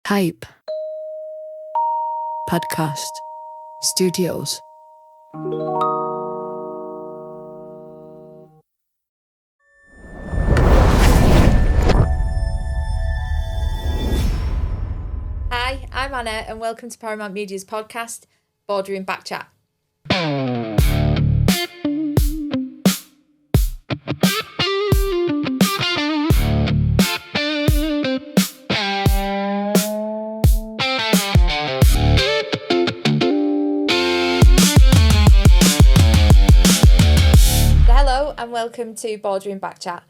Hype Podcast Studios. Hi, I'm Anna and welcome to Paramount Media's podcast, Boardroom Backchat. Hello and welcome to Boardroom Backchat,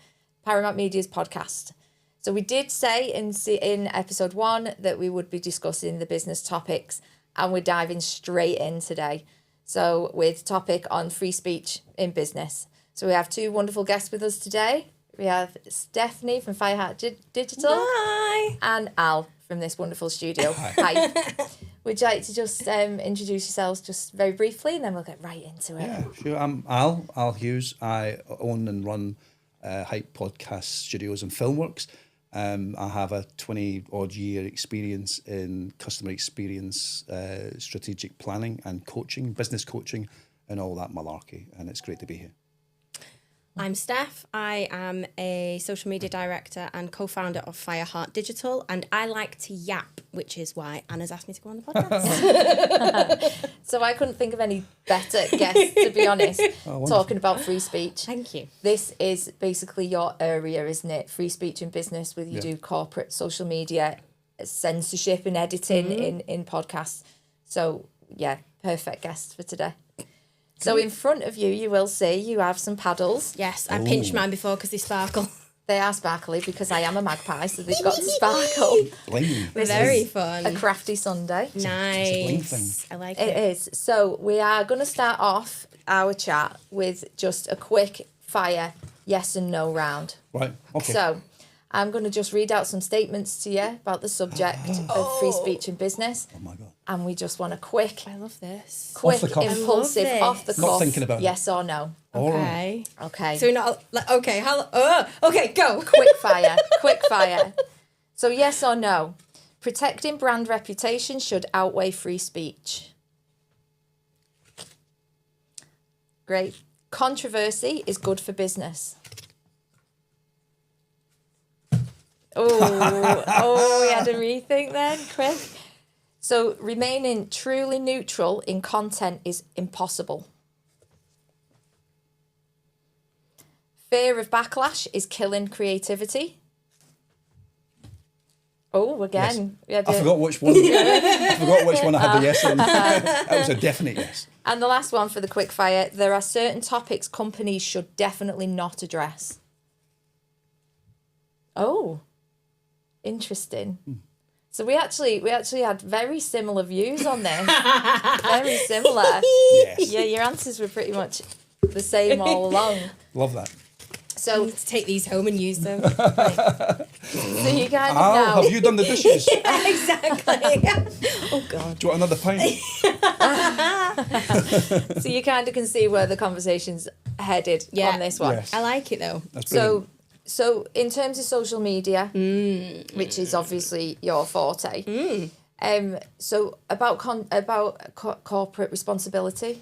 Paramount Media's podcast. So we did say in episode 1 that we would be discussing the business topics, and we're diving straight in today. So with topic on free speech in business. So we have two wonderful guests with us today. We have Stephanie from Fireheart Digital. Hi. And Al from this wonderful studio. Hi. Would you like to just introduce yourselves just very briefly, and then we'll get right into it? Yeah, sure. I'm Al Hughes. I own and run Hype Podcast Studios and Filmworks. I have a 20-odd year experience in customer experience, strategic planning and coaching, business coaching, and all that malarkey. And it's great to be here. I'm Steph. I am a social media director and co-founder of Fireheart Digital, and I like to yap, which is why Anna's asked me to go on the podcast. So I couldn't think of any better guests, to be honest, talking about free speech. Thank you. This is basically your area, isn't it? Free speech in business, where you do corporate social media, censorship and editing in podcasts. So, yeah, perfect guest for today. So in front of you, you will see you have some paddles. Yes, I pinched mine before because they sparkle. They are sparkly because I am a magpie, so they've got to sparkle. Bling. They're very fun. A crafty Sunday. Nice. It's a bling thing. I like It is. So we are going to start off our chat with just a quick fire yes and no round. Right, okay. So I'm going to just read out some statements to you about the subject of free speech in business. Oh my God. And we just want a quick, I love this. Off the cuff. impulsive, I love off the this. cuff, Not thinking about it. yes or no. All right. Okay. Okay. So we're not like, okay. Okay, go. Quick fire. Quick fire. So yes or no. Protecting brand reputation should outweigh free speech. Great. Controversy is good for business. Oh, we had a rethink then, quick. So remaining truly neutral in content is impossible. Fear of backlash is killing creativity. Oh, again. Yes. I forgot which one. I forgot which one I had the yes in. That was a definite yes. And the last one for the quick fire, there are certain topics companies should definitely not address. Oh, interesting. So we actually had very similar views on this. Very similar. Yes. Yeah, your answers were pretty much the same all along. Love that. I So need to take these home and use them. you kind of Al, know. have you done the dishes? Do Exactly. Oh God. you want another pint? So you kind of can see where the conversation's headed on this one. Yes. I like it though. That's brilliant. So in terms of social media, which is obviously your forte, so about corporate responsibility,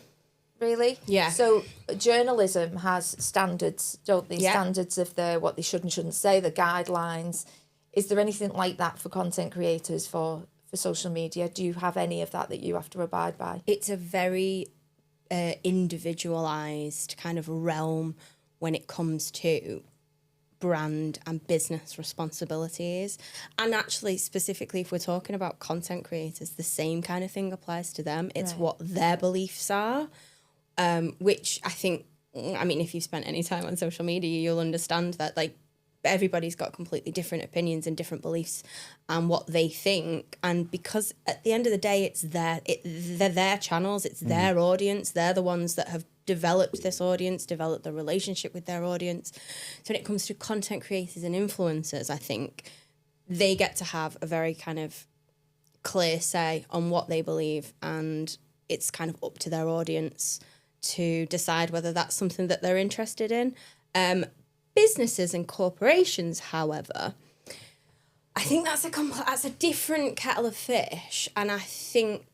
really? Yeah. So journalism has standards, don't they? Yeah. Standards of what they should and shouldn't say, the guidelines. Is there anything like that for content creators for social media? Do you have any of that you have to abide by? It's a very individualized kind of realm when it comes to brand and business responsibilities. And actually, specifically, if we're talking about content creators, the same kind of thing applies to them. It's what their beliefs are, which I think, I mean, if you've spent any time on social media, you'll understand that, like, everybody's got completely different opinions and different beliefs and what they think. And because at the end of the day, they're their channels, it's their audience. They're the ones that have developed this audience, developed the relationship with their audience. So when it comes to content creators and influencers, I think they get to have a very kind of clear say on what they believe, and it's kind of up to their audience to decide whether that's something that they're interested in. Businesses and corporations, however, I think that's a different kettle of fish, and I think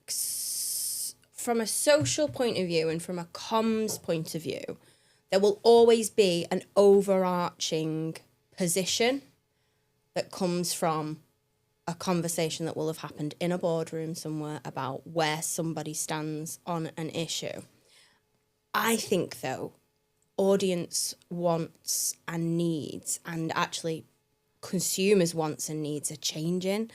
from a social point of view and from a comms point of view, there will always be an overarching position that comes from a conversation that will have happened in a boardroom somewhere about where somebody stands on an issue. I think, though, audience wants and needs, and actually consumers' wants and needs are changing.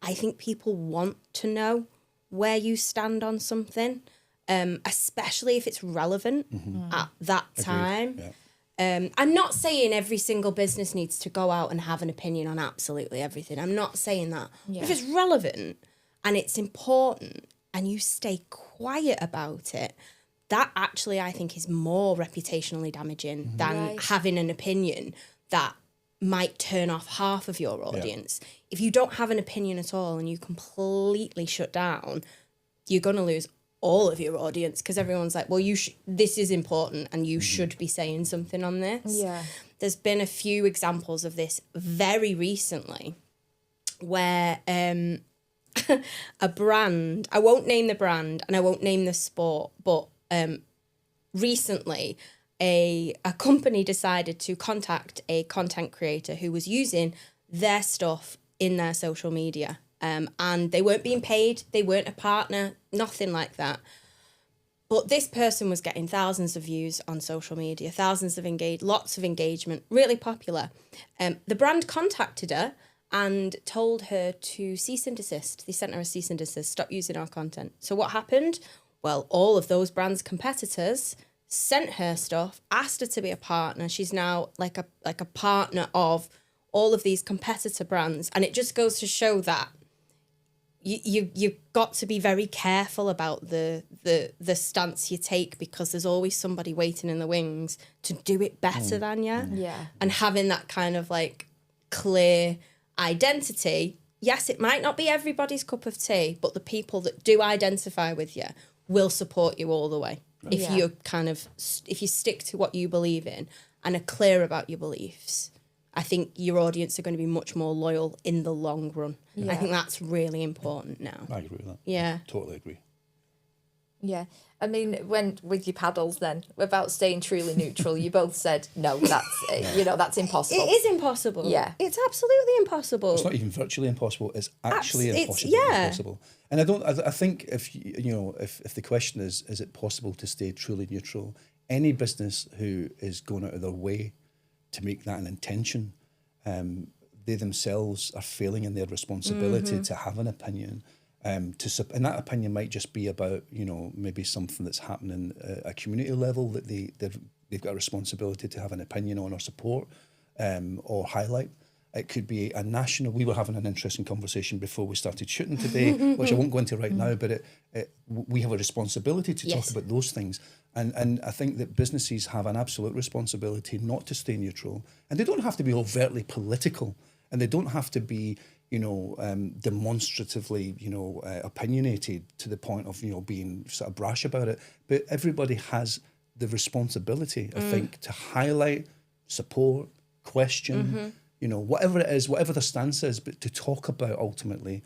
I think people want to know where you stand on something, especially if it's relevant at that time. Yeah. I'm not saying every single business needs to go out and have an opinion on absolutely everything. I'm not saying that. Yeah. If it's relevant and it's important and you stay quiet about it, that actually I think is more reputationally damaging than having an opinion that might turn off half of your audience. Yeah. If you don't have an opinion at all and you completely shut down, you're going to lose all of your audience because everyone's like, well, this is important and you should be saying something on this. Yeah. There's been a few examples of this very recently where a brand, I won't name the brand and I won't name the sport, but recently a company decided to contact a content creator who was using their stuff in their social media. And they weren't being paid, they weren't a partner, nothing like that. But this person was getting thousands of views on social media, lots of engagement, really popular. The brand contacted her and told her to cease and desist. They sent her a cease and desist, stop using our content. So what happened? Well, all of those brands' competitors sent her stuff, asked her to be a partner. She's now like a partner of all of these competitor brands. And it just goes to show that you've got to be very careful about the stance you take, because there's always somebody waiting in the wings to do it better than you. Yeah. And having that kind of like clear identity, yes, it might not be everybody's cup of tea, but the people that do identify with you will support you all the way. If if you stick to what you believe in and are clear about your beliefs, I think your audience are going to be much more loyal in the long run. Yeah. I think that's really important now. I agree with that. Yeah. Totally agree. Yeah. I mean, when with your paddles then, about staying truly neutral, you both said, no, that's impossible. It is impossible. Yeah. It's absolutely impossible. It's not even virtually impossible. It's actually impossible. And I think if the question is it possible to stay truly neutral, any business who is going out of their way to make that an intention, they themselves are failing in their responsibility to have an opinion. And that opinion might just be about, maybe something that's happening at a community level that they've got a responsibility to have an opinion on or support or highlight. It could be a national. We were having an interesting conversation before we started shooting today, which I won't go into right now, but we have a responsibility to talk about those things. And I think that businesses have an absolute responsibility not to stay neutral. And they don't have to be overtly political, and they don't have to be, demonstratively, opinionated to the point of, being sort of brash about it. But everybody has the responsibility, I think, to highlight, support, question, whatever it is, whatever the stance is, but to talk about ultimately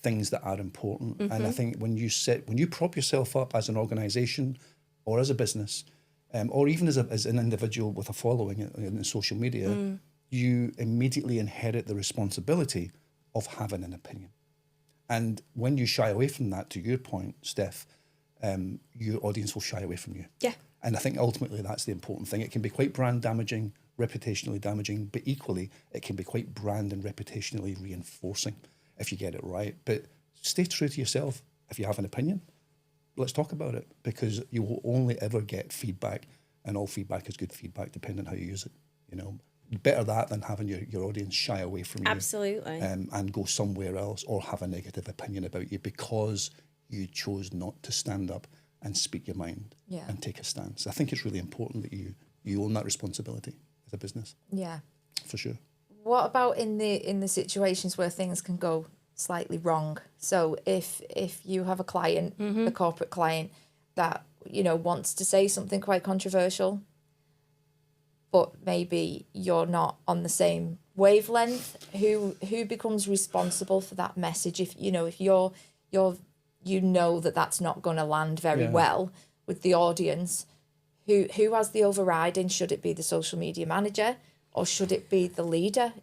things that are important. And I think when you prop yourself up as an organisation or as a business, or even as an individual with a following in social media, you immediately inherit the responsibility of having an opinion. And when you shy away from that, to your point, Steph, your audience will shy away from you. Yeah. And I think ultimately that's the important thing. It can be quite brand damaging, reputationally damaging, but equally it can be quite brand and reputationally reinforcing if you get it right. But stay true to yourself. If you have an opinion, let's talk about it, because you will only ever get feedback, and all feedback is good feedback depending on how you use it. Better that than having your audience shy away from you. Absolutely. And go somewhere else or have a negative opinion about you because you chose not to stand up and speak your mind and take a stance. I think it's really important that you own that responsibility as a business. Yeah. For sure. What about in the situations where things can go slightly wrong? So if you have a client, a corporate client that, wants to say something quite controversial, but maybe you're not on the same wavelength, who becomes responsible for that message? If you're that that's not going to land very well with the audience, who has the overriding? Should it be the social media manager or should it be the leader?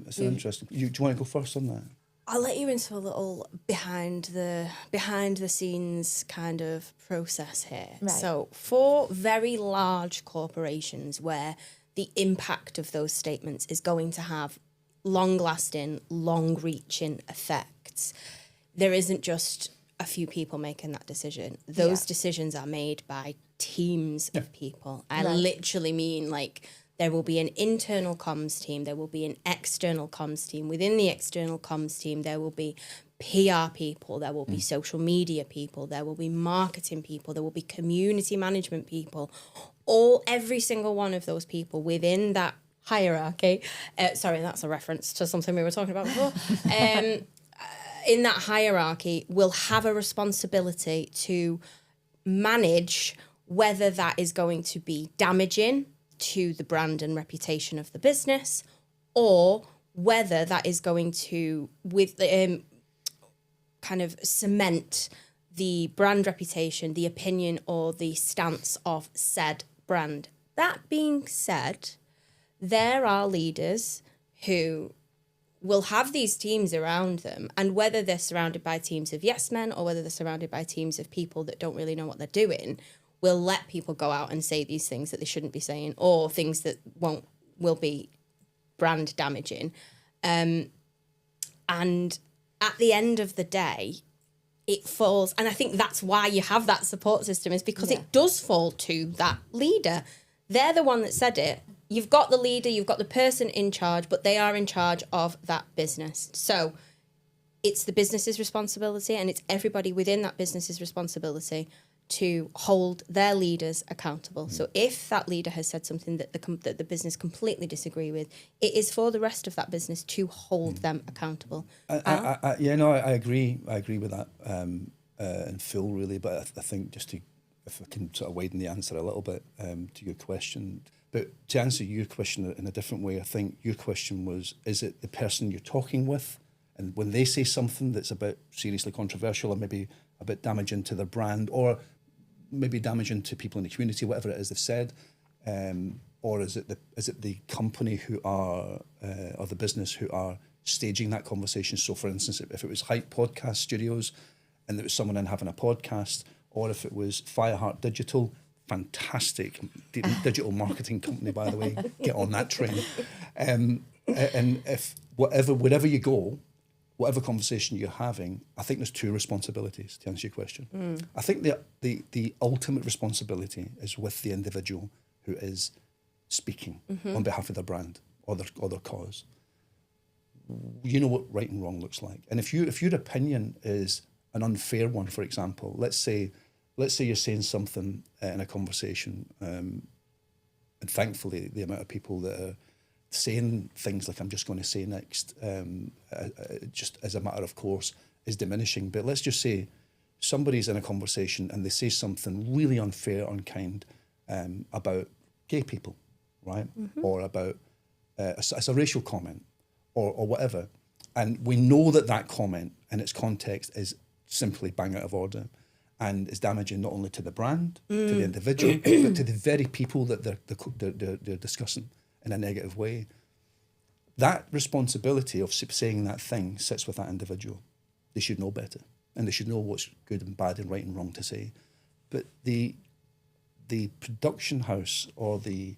It's interesting. Do you want to go first on that? I'll let you into a little behind the scenes kind of process here. Right. So for very large corporations where the impact of those statements is going to have long-lasting, long-reaching effects, there isn't just a few people making that decision. Those decisions are made by teams of people. I literally mean like there will be an internal comms team, there will be an external comms team. Within the external comms team, there will be PR people, there will be social media people, there will be marketing people, there will be community management people. Every single one of those people within that hierarchy, sorry, that's a reference to something we were talking about before, in that hierarchy will have a responsibility to manage whether that is going to be damaging to the brand and reputation of the business, or whether that is going to kind of cement the brand reputation, the opinion, or the stance of said brand. That being said, there are leaders who will have these teams around them, and whether they're surrounded by teams of yes men or whether they're surrounded by teams of people that don't really know what they're doing, will let people go out and say these things that they shouldn't be saying, or things that will be brand damaging. And at the end of the day, it falls, and I think that's why you have that support system, is because it does fall to that leader. They're the one that said it. You've got the leader, you've got the person in charge, but they are in charge of that business. So it's the business's responsibility, and it's everybody within that business's responsibility to hold their leaders accountable. So if that leader has said something that the business completely disagree with, it is for the rest of that business to hold them accountable. I agree. I agree with that in full, really. But I think if I can sort of widen the answer a little bit to your question. But to answer your question in a different way, I think your question was, is it the person you're talking with? And when they say something that's a bit seriously controversial or maybe a bit damaging to their brand, or maybe damaging to people in the community, whatever it is they've said, or is it the company who are or the business who are staging that conversation? So, for instance, if it was Hype Podcast Studios and there was someone in having a podcast, or if it was Fireheart Digital, fantastic digital marketing company, by the way, get on that train. And if wherever you go, whatever conversation you're having, I think there's two responsibilities to answer your question. I think the ultimate responsibility is with the individual who is speaking on behalf of their brand or their cause. You know what right and wrong looks like. And if your opinion is an unfair one, for example, let's say you're saying something in a conversation, and thankfully the amount of people that are saying things like I'm just going to say next, just as a matter of course, is diminishing. But let's just say somebody's in a conversation and they say something really unfair, unkind about gay people, right? Or about it's a racial comment or whatever. And we know that comment in its context is simply bang out of order and is damaging not only to the brand, to the individual, but to the very people that they're discussing in a negative way. That responsibility of saying that thing sits with that individual. They should know better, and they should know what's good and bad and right and wrong to say. But the production house or the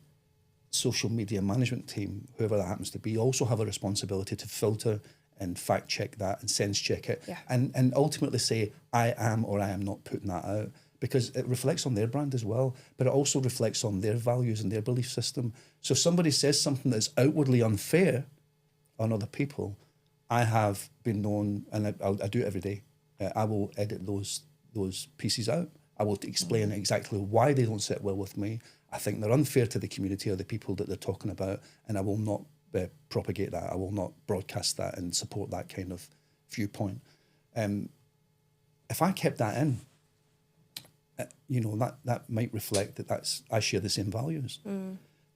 social media management team, whoever that happens to be, also have a responsibility to filter and fact check that and sense check it, and ultimately say, I am or I am not putting that out, because it reflects on their brand as well, but it also reflects on their values and their belief system. So if somebody says something that's outwardly unfair on other people, I have been known, and I do it every day, I will edit those pieces out. I will explain exactly why they don't sit well with me. I think they're unfair to the community or the people that they're talking about, and I will not propagate that. I will not broadcast that and support that kind of viewpoint. If I kept that in, that might reflect that I share the same values.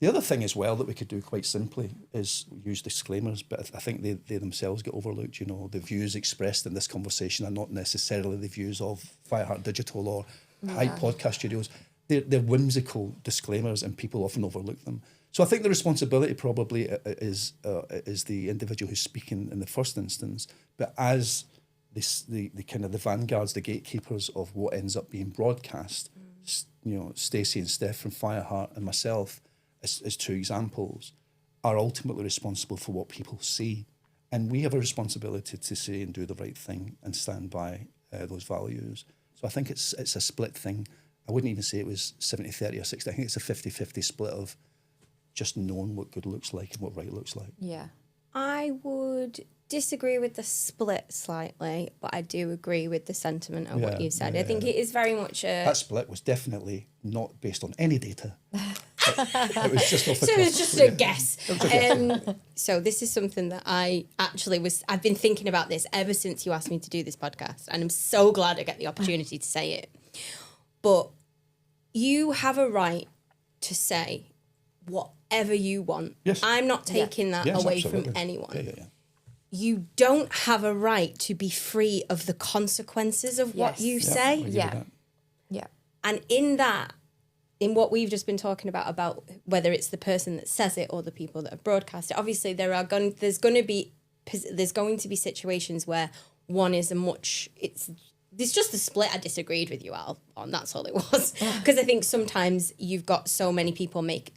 The The other thing as well that we could do quite simply is use disclaimers, but I think they themselves get overlooked. You know, the views expressed in this conversation are not necessarily the views of Fireheart Digital or Hype Podcast Studios. They're whimsical disclaimers, and people often overlook them. So I think the responsibility probably is the individual who's speaking in the first instance, but as the kind of the vanguards, the gatekeepers of what ends up being broadcast, you know, Stacey and Steph from Fireheart and myself, as two examples, are ultimately responsible for what people see. And we have a responsibility to say and do the right thing and stand by those values. So I think it's a split thing. I wouldn't even say it was 70-30 or 60. I think it's a 50-50 split of just knowing what good looks like and what right looks like. Yeah. I would disagree with the split slightly, but I do agree with the sentiment of what you said. I think it is very much that split was definitely not based on any data. It was just off the So cuff. it was just a guess. So this is something that I've been thinking about this ever since you asked me to do this podcast, and I'm so glad I get the opportunity to say it. But you have a right to say whatever you want. Yes. I'm not taking that away absolutely. from anyone. Yeah. You don't have a right to be free of the consequences of what you say. Yeah. And in that, in what we've just been talking about whether it's the person that says it or the people that have broadcast it, obviously there's going to be situations where one is there's just a split. I disagreed with you, Al, on that's all it was. Because I think sometimes you've got so many people making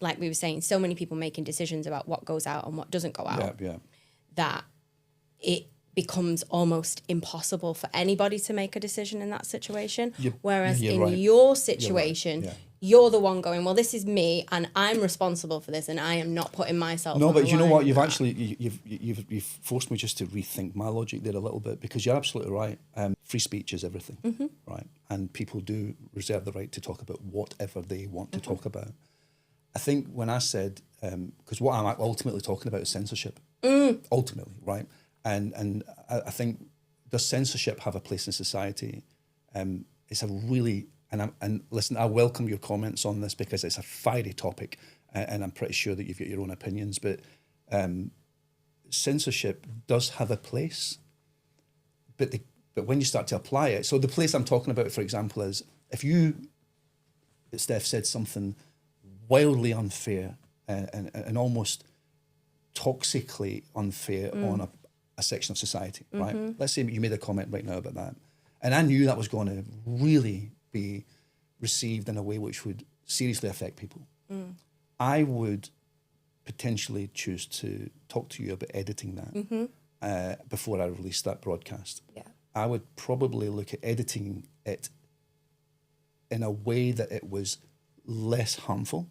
decisions about what goes out and what doesn't go out. That it becomes almost impossible for anybody to make a decision in that situation. Whereas in your situation, you're the one going, well, this is me and I'm responsible for this and I am not putting myself on but the you know line what? with You've that. actually you've forced me just to rethink my logic there a little bit, because you're absolutely right. Free speech is everything, right? And people do reserve the right to talk about whatever they want to talk about. I think when I said, because what I'm ultimately talking about is censorship, ultimately, right? And I think, does censorship have a place in society? It's a really, and listen, I welcome your comments on this because it's a fiery topic, and I'm pretty sure that you've got your own opinions, but censorship does have a place, but when you start to apply it, so the place I'm talking about, for example, is if Steph said something wildly unfair and almost toxically unfair on a section of society, right? Let's say you made a comment right now about that, and I knew that was going to really be received in a way which would seriously affect people. I would potentially choose to talk to you about editing that before I release that broadcast. I would probably look at editing it in a way that it was less harmful,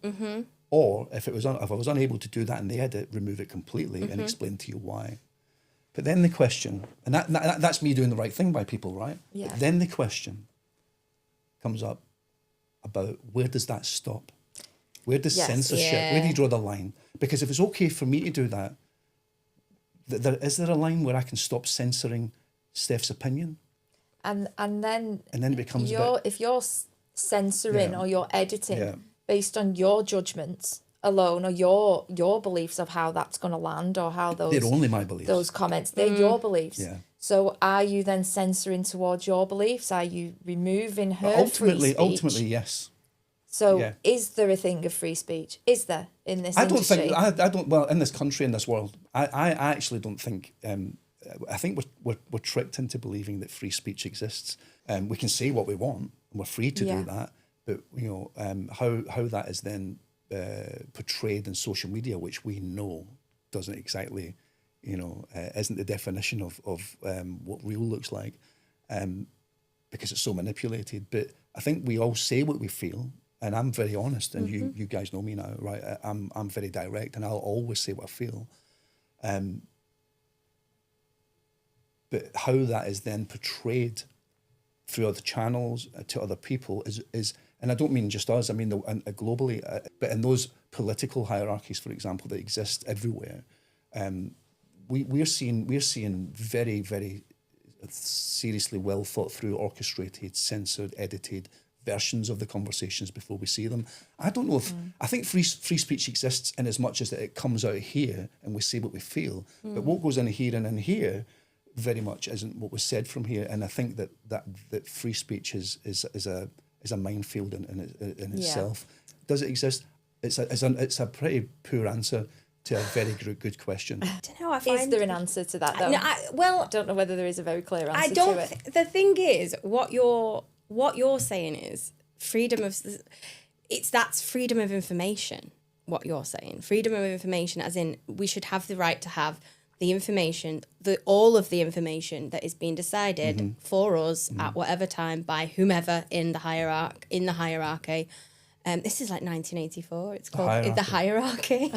or if I was unable to do that in the edit, remove it completely and explain to you why. But then the question, and that's me doing the right thing by people, right? Yeah. But then the question comes up about, where does that stop? Where does censorship, where do you draw the line? Because if it's okay for me to do that, is there a line where I can stop censoring Steph's opinion? And then it becomes if you're censoring or you're editing based on your judgments alone, or your beliefs of how that's going to land, or how those... They're only my beliefs. Those comments, they're your beliefs. Yeah. So are you then censoring towards your beliefs? Are you removing her free speech? Ultimately, yes. So is there a thing of free speech? Is there in this industry? I don't, well, in this country, in this world, I actually don't think, I think we're tricked into believing that free speech exists. We can say what we want, and we're free to do that, but you know, how that is then portrayed in social media, which we know doesn't exactly, you know, isn't the definition of what real looks like, because it's so manipulated. But I think we all say what we feel, and I'm very honest, and you guys know me now, right? I'm very direct, and I'll always say what I feel. But how that is then portrayed through other channels to other people is, and I don't mean just us, I mean globally, but in those political hierarchies, for example, that exist everywhere, we're seeing very, very seriously well thought through, orchestrated, censored, edited versions of the conversations before we see them. I don't know if I think free speech exists in as much as that it comes out here and we say what we feel, but what goes in here and in here very much isn't what was said from here. And I think that free speech is a minefield in itself. Does it exist? It's a pretty poor answer to a very good question. I don't know. Is there an answer to that though? No, I don't know whether there is a very clear answer I don't. to it. The thing is, what you're saying is freedom of. That's freedom of information. What you're saying, freedom of information, as in we should have the right to have the information, all of the information that is being decided for us at whatever time by whomever in the hierarchy. This is like 1984. It's called the hierarchy.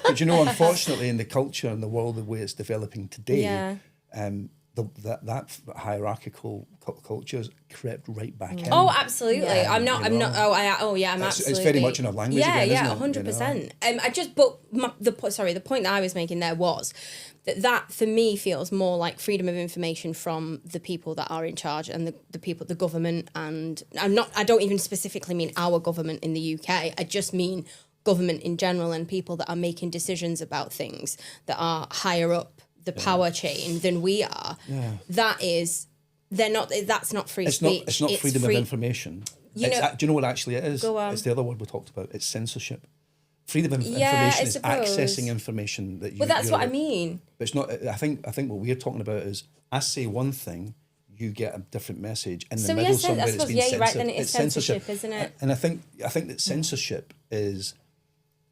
But you know, unfortunately, in the culture and the world, the way it's developing today, that hierarchical culture's crept right back in. Oh, absolutely. Yeah. I'm absolutely. It's very much in our language again, isn't it? 100%. The point that I was making there was that for me feels more like freedom of information from the people that are in charge and the people, the government, and I don't even specifically mean our government in the UK. I just mean government in general and people that are making decisions about things that are higher up the power chain than we are. Yeah. That's not free speech. It's not freedom of information. Do you know what actually it is? Go on. It's the other word we talked about. It's censorship. Freedom of information is accessing information that you. Well, that's what I mean. But it's not. I think what we're talking about is I say one thing, you get a different message in the middle somewhere. It's been censored. Right. Then it's censorship, isn't it? And I think that censorship is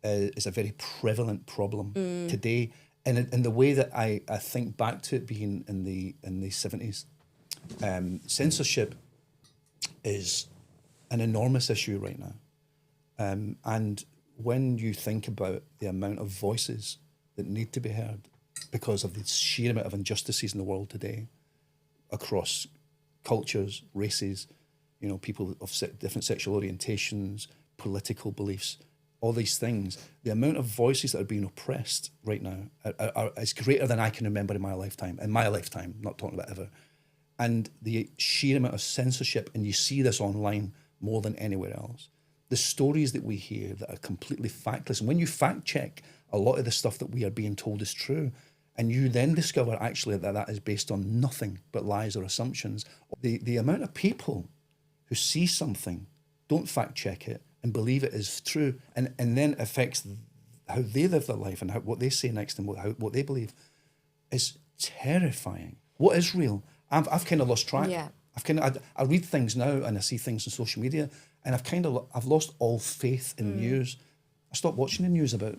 a very prevalent problem today. And in the way that I think back to it being in the 70s, censorship is an enormous issue right now, and when you think about the amount of voices that need to be heard because of the sheer amount of injustices in the world today across cultures, races, people of different sexual orientations, political beliefs, all these things, the amount of voices that are being oppressed right now is greater than I can remember in my lifetime, not talking about ever. And the sheer amount of censorship, and you see this online more than anywhere else. The stories that we hear that are completely factless. And when you fact check a lot of the stuff that we are being told is true, and you then discover actually that is based on nothing but lies or assumptions, the amount of people who see something, don't fact check it, and believe it is true, and then affects how they live their life and what they say next and what they believe, is terrifying. What is real? I've kind of lost track. Yeah. I read things now and I see things on social media, and I've lost all faith in news. I stopped watching the news about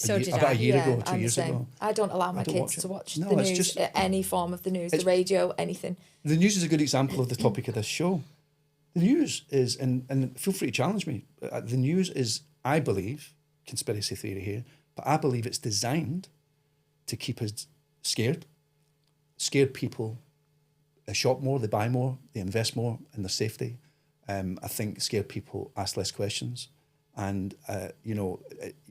a year ago, 2 years ago. I don't allow my kids to watch the news, any form of the news, the radio, anything. The news is a good example of the topic of this show. The news is, and feel free to challenge me, the news is, I believe, conspiracy theory here, but I believe it's designed to keep us scared. Scared people, they shop more, they buy more, they invest more in their safety. I think scared people ask less questions. And,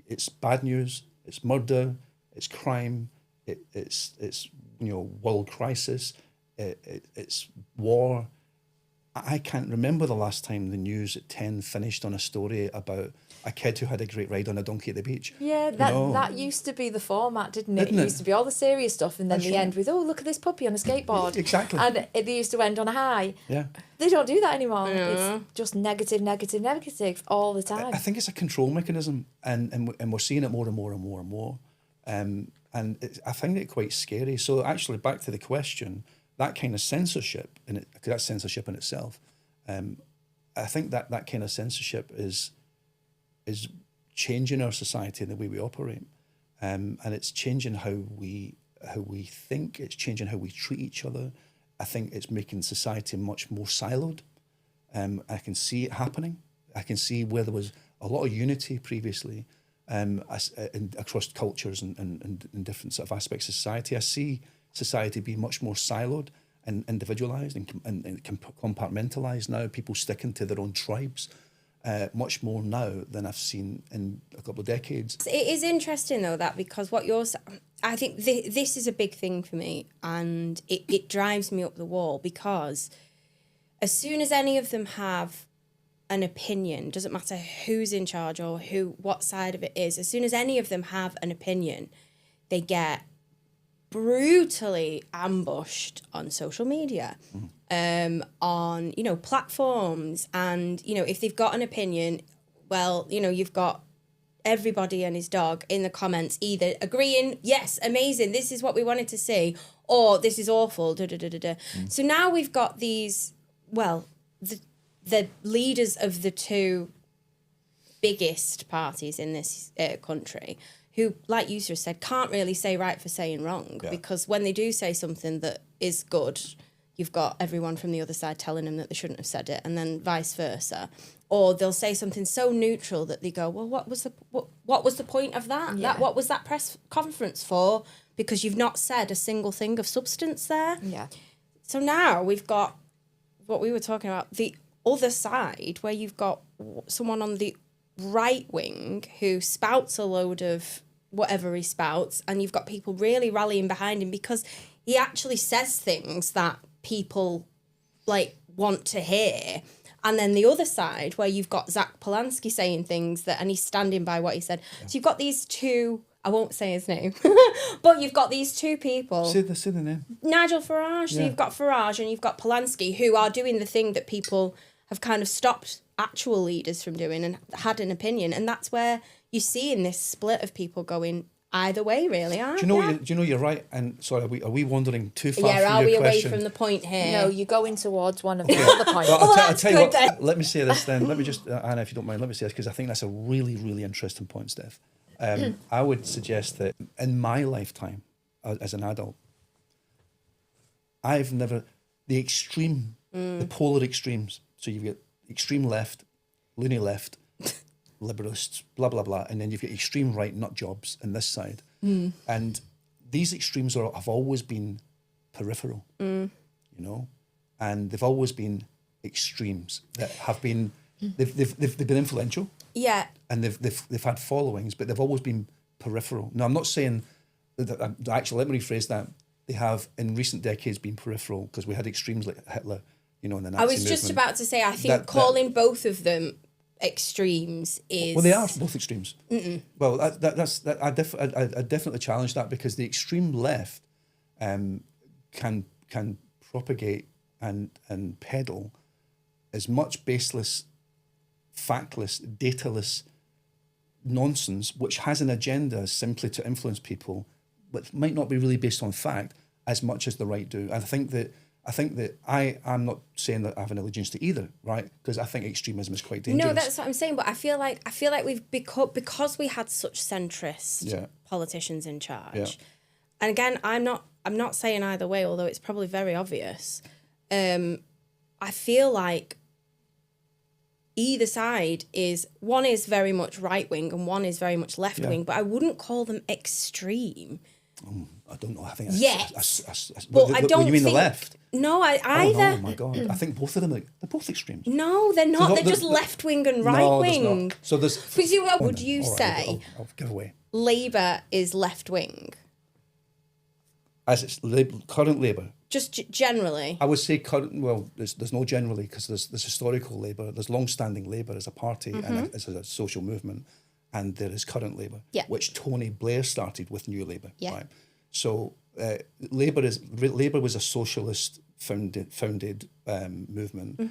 it's bad news, it's murder, it's crime, it's world crisis, it's war. I can't remember the last time the news at 10 finished on a story about a kid who had a great ride on a donkey at the beach. Yeah, that used to be the format, didn't it? It used to be all the serious stuff and then the end with, look at this puppy on a skateboard. Exactly. And they used to end on a high. Yeah. They don't do that anymore. Yeah. It's just negative all the time. I think it's a control mechanism, and we're seeing it more and more and more and more. And I find it quite scary. So actually, back to the question, that kind of censorship, because that's censorship in itself, I think that kind of censorship is changing our society and the way we operate, and it's changing how we think. It's changing how we treat each other. I think it's making society much more siloed. I can see it happening. I can see where there was a lot of unity previously across cultures and different sort of aspects of society. I see society being much more siloed and individualised and compartmentalised now. People sticking to their own tribes much more now than I've seen in a couple of decades. It is interesting though that, because what you're saying, I think this is a big thing for me, and it drives me up the wall, because as soon as any of them have an opinion, doesn't matter who's in charge or what side of it is, as soon as any of them have an opinion, they get brutally ambushed on social media, on, platforms. And, if they've got an opinion, well, you've got everybody and his dog in the comments either agreeing, yes, amazing, this is what we wanted to see, or this is awful, So now we've got these, the leaders of the two biggest parties in this country who, like you just said, can't really say right for saying wrong, because when they do say something that is good, you've got everyone from the other side telling them that they shouldn't have said it, and then vice versa. Or they'll say something so neutral that they go, well, what was the point of that? Yeah. What was that press conference for? Because you've not said a single thing of substance there. Yeah. So now we've got what we were talking about, the other side, where you've got someone on the right wing who spouts a load of whatever he spouts, and you've got people really rallying behind him because he actually says things that people want to hear. And then the other side, where you've got Zach Polanski saying things and he's standing by what he said. Yeah. So you've got these two, I won't say his name, but you've got these two people. Say the name. Nigel Farage. Yeah. So you've got Farage and you've got Polanski, who are doing the thing that people have kind of stopped actual leaders from doing and had an opinion. And that's where you see in this split of people going either way, really, aren't you? Do you know you're right? And sorry, are we wandering too far? Yeah, from are your we question? away from the point here? No, you're going towards one of the other points. Well, I'll tell you what, then. let me say this then. Let me just, Anna, if you don't mind, let me say this, because I think that's a really, really interesting point, Steph. I would suggest that in my lifetime, as an adult, I've never, the polar extremes, so you've got extreme left, loony left, liberalists, blah, blah, blah, and then you've got extreme right, nut jobs, on this side. And these extremes have always been peripheral, and they've always been extremes that have been, they've been influential. Yeah. And they've had followings, but they've always been peripheral. Now, I'm not saying that, actually, let me rephrase that. They have, in recent decades, been peripheral, because we had extremes like Hitler, in the Nazi movement. I was just about to say, I think calling both of them extremes is... Well, they are both extremes. Well, I definitely challenge that, because the extreme left can propagate and peddle as much baseless, factless, dataless nonsense, which has an agenda simply to influence people, but might not be really based on fact as much as the right do. I think that I'm not saying that I have an allegiance to either, right? Because I think extremism is quite dangerous. No, that's what I'm saying. But I feel like we've become, because we had such centrist politicians in charge. Yeah. And again, I'm not saying either way, although it's probably very obvious. I feel like either side one is very much right wing and one is very much left wing, but I wouldn't call them extreme. I don't know. I think but I don't you mean think, the left? No, either. Oh my God! I think both of them they're both extremes. No, they're not. They're just left wing and right wing. So there's. Would you say I'll give away. Labour is left wing? As it's current Labour. Just generally. I would say current. Well, there's no generally, because there's historical Labour, there's long-standing Labour as a party and as a social movement, and there is current Labour, which Tony Blair started with New Labour. Yeah. Right. So Labour was a socialist founded movement,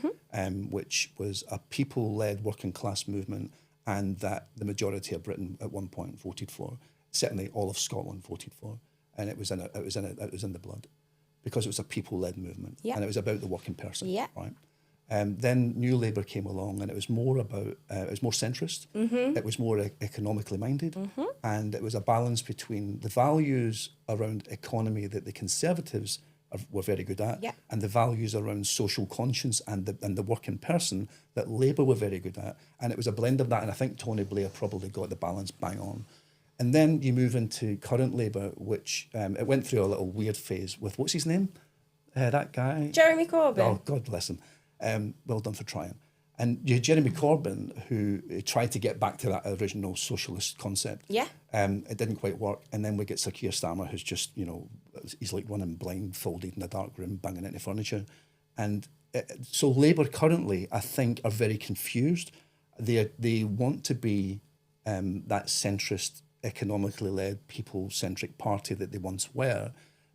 which was a people-led working class movement, and that the majority of Britain at one point voted for. Certainly, all of Scotland voted for, and it was in the blood, because it was a people-led movement, and it was about the working person, right? Then New Labour came along, and it was more about, it was more centrist, it was more economically minded, and it was a balance between the values around economy that the Conservatives were very good at, and the values around social conscience and the working person that Labour were very good at. And it was a blend of that, and I think Tony Blair probably got the balance bang on. And then you move into current Labour, which it went through a little weird phase with, what's his name? That guy? Jeremy Corbyn. Oh, God bless him. Well done for trying. And you had Jeremy Corbyn, who tried to get back to that original socialist concept. Yeah. It didn't quite work. And then we get Sir Keir Starmer, who's just, he's like running blindfolded in a dark room, banging into furniture. And so Labour currently, I think, are very confused. They want to be that centrist, economically led, people-centric party that they once were,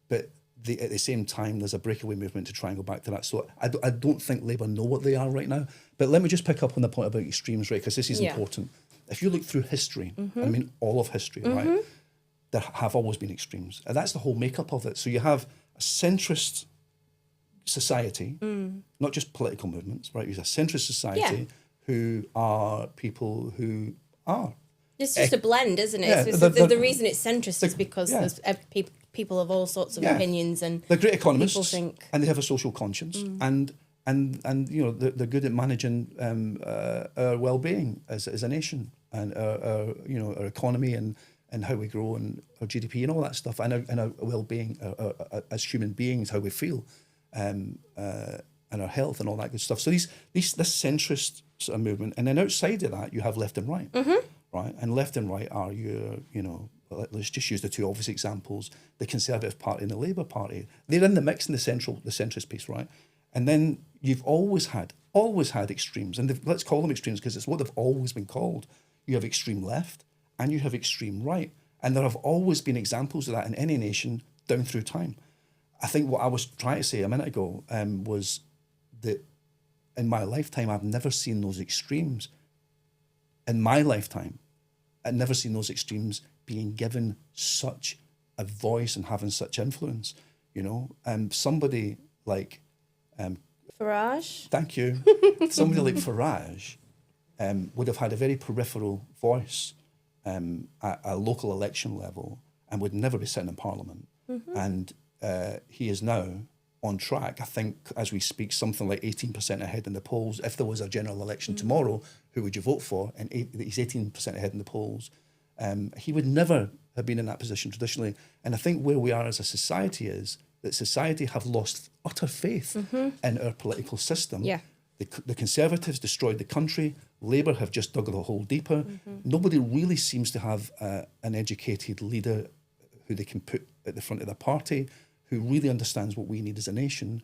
but at the same time, there's a breakaway movement to try and go back to that. So I don't think Labour know what they are right now. But let me just pick up on the point about extremes, right? Because this is important. If you look through history, I mean all of history, right, there have always been extremes. And that's the whole makeup of it. So you have a centrist society, not just political movements, right? You have a centrist society who are people who are. It's just a blend, isn't it? Yeah, The reason it's centrist is because there's people of all sorts of opinions, and they're great economists, people think, and they have a social conscience, and you know they're good at managing our well-being as a nation, and our economy, and how we grow, and our GDP and all that stuff, and our well-being as human beings, how we feel, and our health and all that good stuff. So this centrist sort of movement, and then outside of that you have left and right, right, and left and right are let's just use the two obvious examples: the Conservative Party and the Labour Party. They're in the mix in the centrist piece, right? And then you've always had extremes, and let's call them extremes because it's what they've always been called. You have extreme left and you have extreme right, and there have always been examples of that in any nation down through time. I think what I was trying to say a minute ago was that in my lifetime I've never seen those extremes. In my lifetime, I've never seen those extremes being given such a voice and having such influence. Somebody like Farage. Thank you. Somebody like Farage would have had a very peripheral voice at a local election level and would never be sitting in Parliament. And he is now on track, I think, as we speak, something like 18% ahead in the polls. If there was a general election tomorrow, who would you vote for? And he's 18% ahead in the polls. He would never have been in that position traditionally. And I think where we are as a society is that society have lost utter faith in our political system. Yeah. The Conservatives destroyed the country. Labour have just dug the hole deeper. Nobody really seems to have an educated leader who they can put at the front of their party, who really understands what we need as a nation.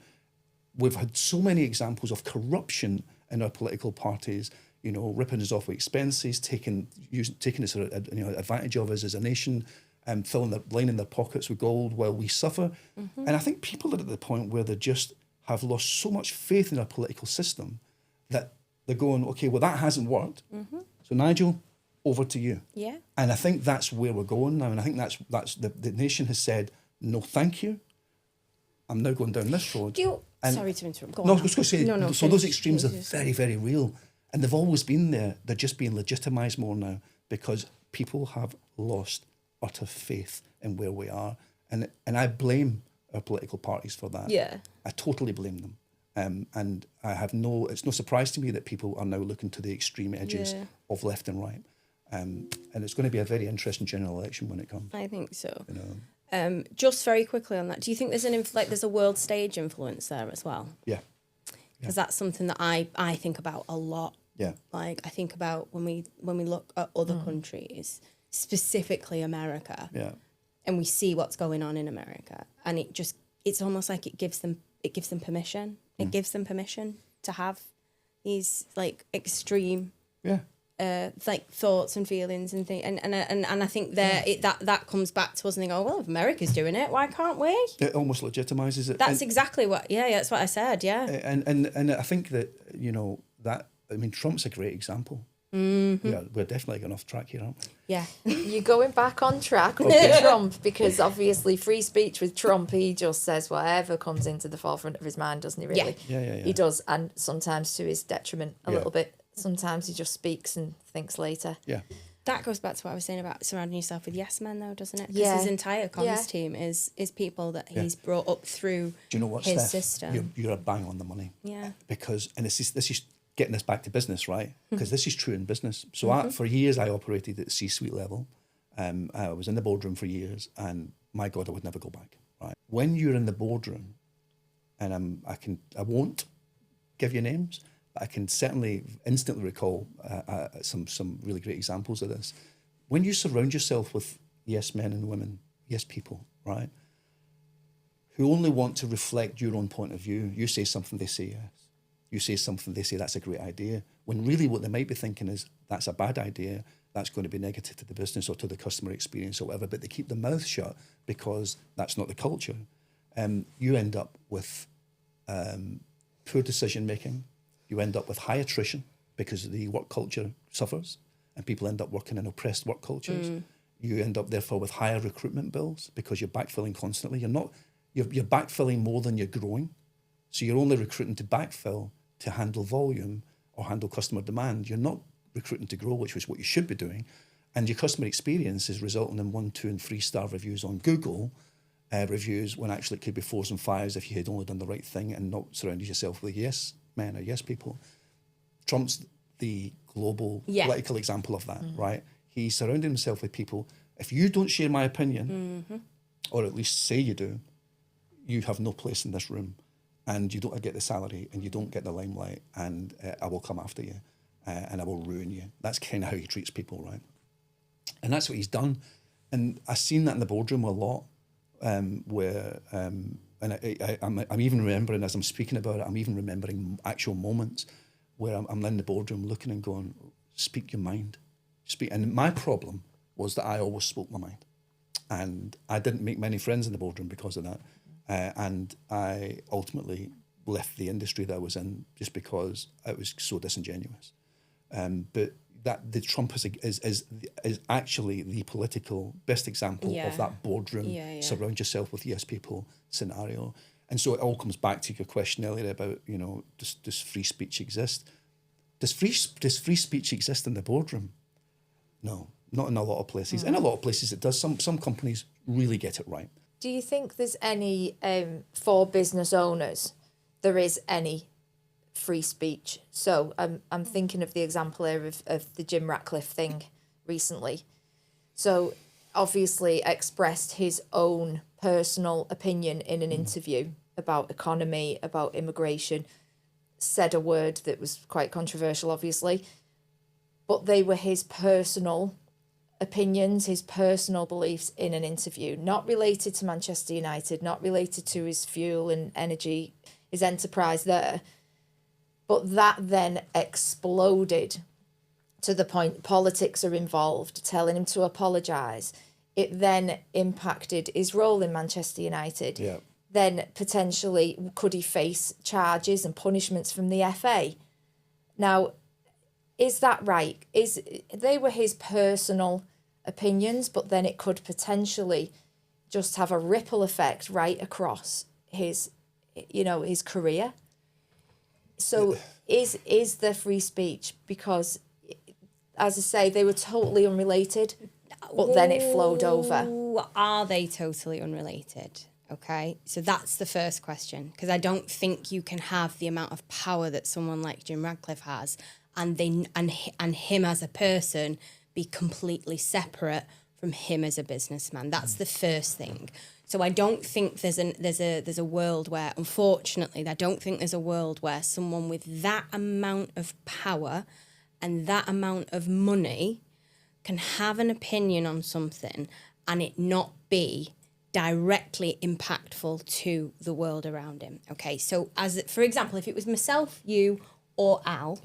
We've had so many examples of corruption in our political parties, ripping us off with expenses, taking us advantage of us as a nation, and lining their pockets with gold while we suffer. And I think people are at the point where they just have lost so much faith in our political system that they're going, okay, well, that hasn't worked. So Nigel, over to you. Yeah. And I think that's where we're going now. And I think that's the nation has said, no, thank you. I'm now going down this road. Sorry to interrupt. Go No, I on. was going to say, No, so those extremes are finish. very, very real. And they've always been there. They're just being legitimised more now because people have lost utter faith in where we are. And I blame our political parties for that. Yeah. I totally blame them. And it's no surprise to me that people are now looking to the extreme edges of left and right. And it's going to be a very interesting general election when it comes. I think so. Just very quickly on that, do you think there's a world stage influence there as well? Yeah. Because that's something that I think about a lot. Yeah. Like I think about when we look at other countries, specifically America. Yeah. And we see what's going on in America, and it's almost like it gives them permission. It gives them permission to have these like extreme like thoughts and feelings and things, and I think that comes back to us and they go, well, if America's doing it, why can't we? It almost legitimises it. That's exactly what. Yeah, that's what I said. Yeah. And I think that Trump's a great example. Yeah, we're definitely getting off track here, aren't we? Yeah. You're going back on track with Trump because obviously free speech with Trump, he just says whatever comes into the forefront of his mind, doesn't he, really? Yeah. He does, and sometimes to his detriment a little bit. Sometimes he just speaks and thinks later. Yeah. That goes back to what I was saying about surrounding yourself with yes men, though, doesn't it? Because Yeah. his entire comms team is people that he's brought up through Do you know what, his Steph? system. You're a bang on the money. Yeah. Because, and this is getting us back to business, right? Because this is true in business. So for years, I operated at C-suite level. I was in the boardroom for years, and my God, I would never go back, right? When you're in the boardroom, and I won't give you names, but I can certainly instantly recall some really great examples of this. When you surround yourself with yes men and women, yes people, right, who only want to reflect your own point of view. You say something, they say yes. You say something, they say that's a great idea. When really what they might be thinking is that's a bad idea, that's going to be negative to the business or to the customer experience or whatever, but they keep their mouth shut because that's not the culture. You end up with poor decision making. You end up with high attrition because the work culture suffers and people end up working in oppressed work cultures. You end up therefore with higher recruitment bills because you're backfilling constantly. You're backfilling more than you're growing. So you're only recruiting to backfill to handle volume or handle customer demand. You're not recruiting to grow, which is what you should be doing. And your customer experience is resulting in 1, 2, and 3-star reviews on Google reviews when actually it could be 4s and 5s if you had only done the right thing and not surrounded yourself with yes men or yes people. Trump's the global political example of that, right? He surrounded himself with people. If you don't share my opinion, or at least say you do, you have no place in this room, and you don't get the salary, and you don't get the limelight, and I will come after you, and I will ruin you. That's kind of how he treats people, right? And that's what he's done. And I've seen that in the boardroom a lot, where, and I'm even remembering, as I'm speaking about it, I'm even remembering actual moments where I'm in the boardroom looking and going, speak your mind. Speak. And my problem was that I always spoke my mind. And I didn't make many friends in the boardroom because of that. And I ultimately left the industry that I was in just because it was so disingenuous. But that the Trump is actually the political best example of that boardroom. Surround yourself with yes people scenario. And so it all comes back to your question earlier about, does free speech exist? Does free speech exist in the boardroom? No, not in a lot of places. In a lot of places it does. Some companies really get it right. Do you think there's any, for business owners, there is any free speech? So I'm thinking of the example here of the Jim Ratcliffe thing recently. So obviously expressed his own personal opinion in an interview about economy, about immigration, said a word that was quite controversial, obviously, but they were his personal opinions, his personal beliefs in an interview, not related to Manchester United, not related to his fuel and energy, his enterprise there. But that then exploded to the point politics are involved, telling him to apologise. It then impacted his role in Manchester United. Yeah. Then potentially could he face charges and punishments from the FA? Now, is that right? They were his personal opinions, but then it could potentially just have a ripple effect right across his career. So is there free speech? Because, as I say, they were totally unrelated, but then it flowed over. Are they totally unrelated? Okay, so that's the first question, because I don't think you can have the amount of power that someone like Jim Ratcliffe has and him as a person be completely separate from him as a businessman. That's the first thing. So I don't think there's a world where, unfortunately, I don't think there's a world where someone with that amount of power and that amount of money can have an opinion on something and it not be directly impactful to the world around him. Okay, so for example, if it was myself, you, or Al,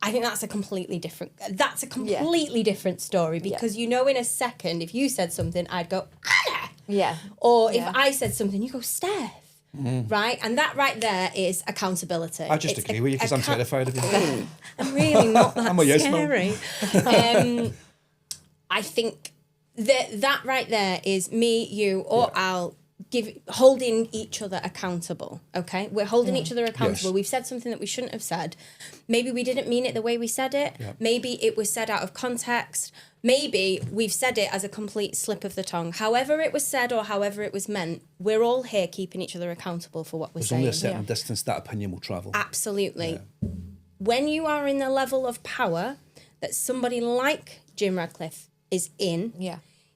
I think that's a completely different different story, because in a second, if you said something, I'd go, Anna! Yeah. Or if I said something, you go, Steph. Right? And that right there is accountability. I just agree with you because I'm terrified of you. I'm really not that I'm a yes scary. I think that right there is me, you, or Al holding each other accountable. Okay, we're holding each other accountable. Yes. We've said something that we shouldn't have said. Maybe we didn't mean it the way we said it. Maybe it was said out of context. Maybe we've said it as a complete slip of the tongue. However it was said or however it was meant, we're all here keeping each other accountable for what we're saying. There's only a certain distance that opinion will travel. Absolutely. When you are in the level of power that somebody like Jim Ratcliffe is in,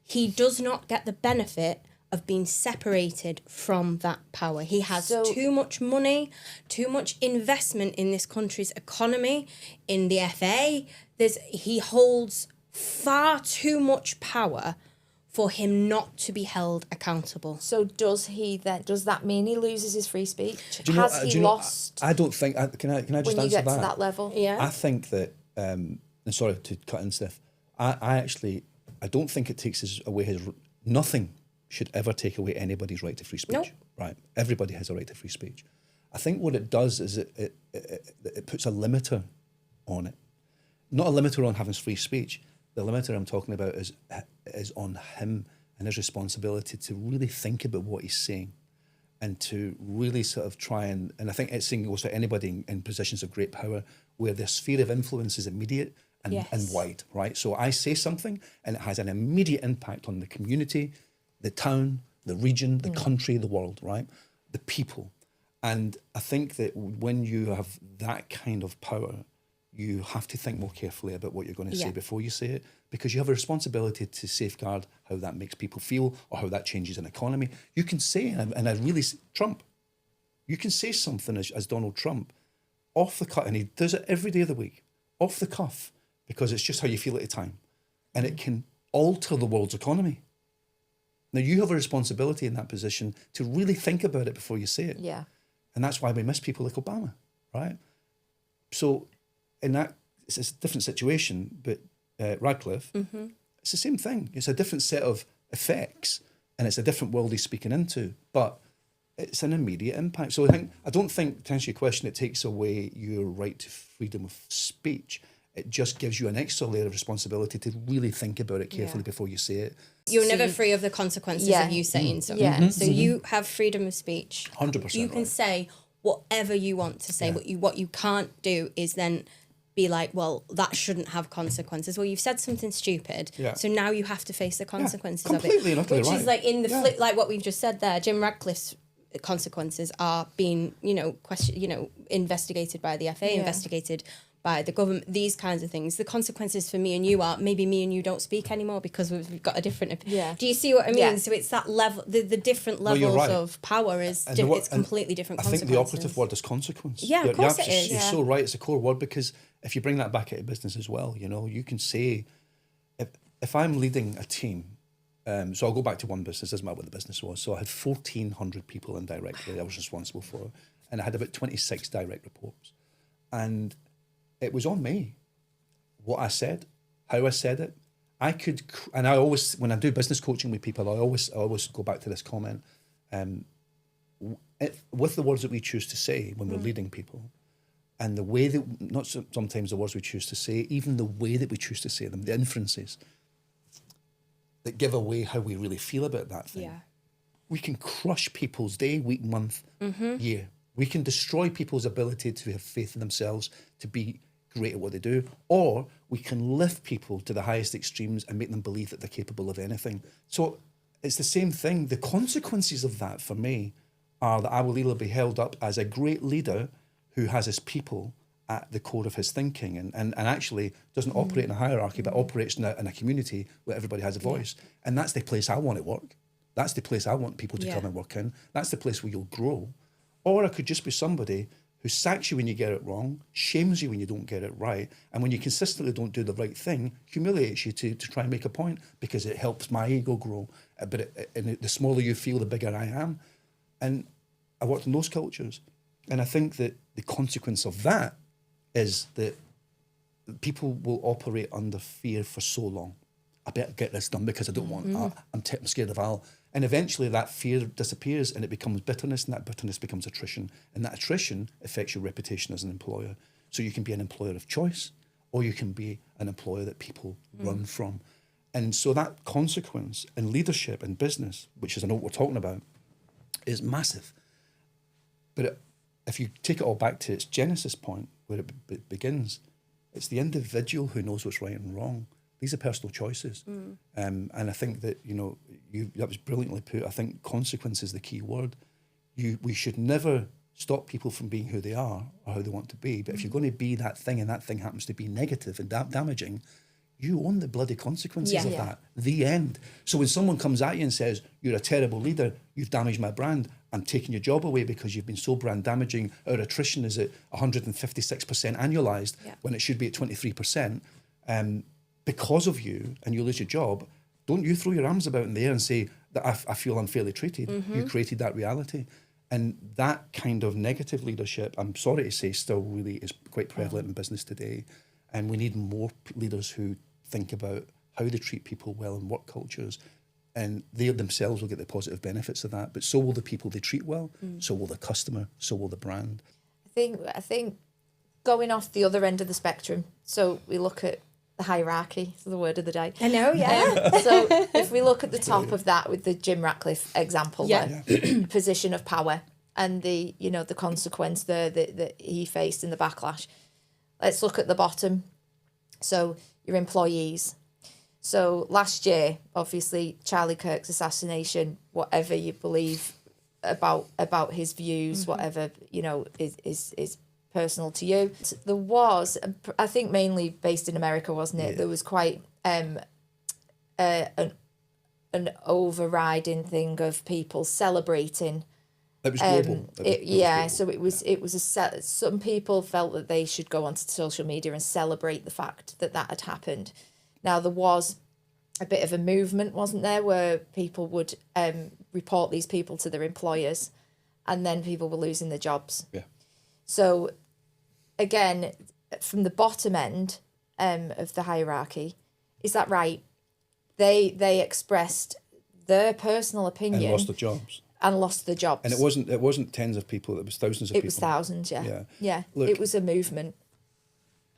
he does not get the benefit of being separated from that power. He has too much money, too much investment in this country's economy, in the FA. He holds far too much power for him not to be held accountable. So does that mean he loses his free speech? Has he lost? I don't think. Can I just when answer you get that? to that level? Yeah. I think that. And sorry to cut in, Steph. I don't think it takes away his. Nothing should ever take away anybody's right to free speech. Nope. Right. Everybody has a right to free speech. I think what it does is it puts a limiter on it. Not a limiter on having free speech. The limiter I'm talking about is on him and his responsibility to really think about what he's saying and to really sort of try and I think it's saying goes for anybody in positions of great power where their sphere of influence is immediate and wide, right? So I say something and it has an immediate impact on the community, the town, the region, the country, the world, right? The people. And I think that when you have that kind of power, you have to think more carefully about what you're going to say before you say it, because you have a responsibility to safeguard how that makes people feel or how that changes an economy. You can say, and I really, Trump, you can say something as Donald Trump off the cut, and he does it every day of the week, off the cuff, because it's just how you feel at the time. And it can alter the world's economy. Now, you have a responsibility in that position to really think about it before you say it. Yeah. And that's why we miss people like Obama, right? So in that, it's a different situation, but Radcliffe, it's the same thing. It's a different set of effects and it's a different world he's speaking into, but it's an immediate impact. So I don't think, to answer your question, it takes away your right to freedom of speech. It just gives you an extra layer of responsibility to really think about it carefully before you say it. You're never free of the consequences of you saying something. Yeah. So you have freedom of speech. 100%. You can right. say whatever you want to say. What you can't do is then be like, well, that shouldn't have consequences. Well, you've said something stupid, so now you have to face the consequences of it. Completely and utterly which right. is like in the flip, like what we've just said there. Jim Radcliffe's consequences are being, investigated by the FA, investigated by the government, these kinds of things. The consequences for me and you are maybe me and you don't speak anymore because we've got a different opinion. Yeah. Do you see what I mean? Yeah. So it's that level, the different levels of power is it's completely different consequences. I think the operative word is consequence. Yeah, of course it is. You're so right, it's a core word, because if you bring that back into business as well, you can say, if I'm leading a team, so I'll go back to one business, doesn't matter what the business was. So I had 1,400 people indirectly I was responsible for, and I had about 26 direct reports. And it was on me, what I said, how I said it. And I always, when I do business coaching with people, I always go back to this comment. With the words that we choose to say when we're leading people, and the way that, not sometimes the words we choose to say, even the way that we choose to say them, the inferences that give away how we really feel about that thing. Yeah. We can crush people's day, week, month, year. We can destroy people's ability to have faith in themselves, to be great at what they do, or we can lift people to the highest extremes and make them believe that they're capable of anything. So it's the same thing. The consequences of that for me are that I will either be held up as a great leader who has his people at the core of his thinking and actually doesn't operate in a hierarchy, but operates in a community where everybody has a voice. And that's the place I want to work. That's the place I want people to come and work in. That's the place where you'll grow. Or I could just be somebody who sacks you when you get it wrong, shames you when you don't get it right, and when you consistently don't do the right thing, humiliates you to try and make a point because it helps my ego grow. But the smaller you feel, the bigger I am. And I worked in those cultures. And I think that the consequence of that is that people will operate under fear for so long. I better get this done because I don't want, I'm scared of Al. And eventually that fear disappears and it becomes bitterness, and that bitterness becomes attrition. And that attrition affects your reputation as an employer. So you can be an employer of choice, or you can be an employer that people run from. And so that consequence in leadership and business, which is I know what we're talking about, is massive. But if you take it all back to its genesis point, where it begins, it's the individual who knows what's right and wrong. These are personal choices. And I think that, that was brilliantly put. I think consequence is the key word. We should never stop people from being who they are or how they want to be. But if you're going to be that thing and that thing happens to be negative and damaging, you own the bloody consequences of that. The end. So when someone comes at you and says, you're a terrible leader, you've damaged my brand, I'm taking your job away because you've been so brand damaging, our attrition is at 156% annualized when it should be at 23%, because of you, and you lose your job, don't you throw your arms about in the air and say that I feel unfairly treated. You created that reality. And that kind of negative leadership, I'm sorry to say, still really is quite prevalent in business today. And we need more leaders who think about how they treat people well in work cultures. And they themselves will get the positive benefits of that. But so will the people they treat well, so will the customer, so will the brand. I think going off the other end of the spectrum, so we look at the hierarchy, so the word of the day. I know, yeah. So if we look at the top of that with the Jim Ratcliffe example, position of power and the consequence there that he faced in the backlash. Let's look at the bottom. So your employees. So last year, obviously, Charlie Kirk's assassination, whatever you believe about his views, whatever, is personal to you. There was, I think mainly based in America, wasn't it? Yeah. There was quite an overriding thing of people celebrating. It was global. Global. So it was some people felt that they should go onto social media and celebrate the fact that had happened. Now there was a bit of a movement, wasn't there, where people would report these people to their employers, and then people were losing their jobs. Yeah. So again, from the bottom end of the hierarchy, is that right? They expressed their personal opinion and lost their jobs. And it wasn't tens of people; it was thousands of people. It was thousands, yeah. Look, it was a movement.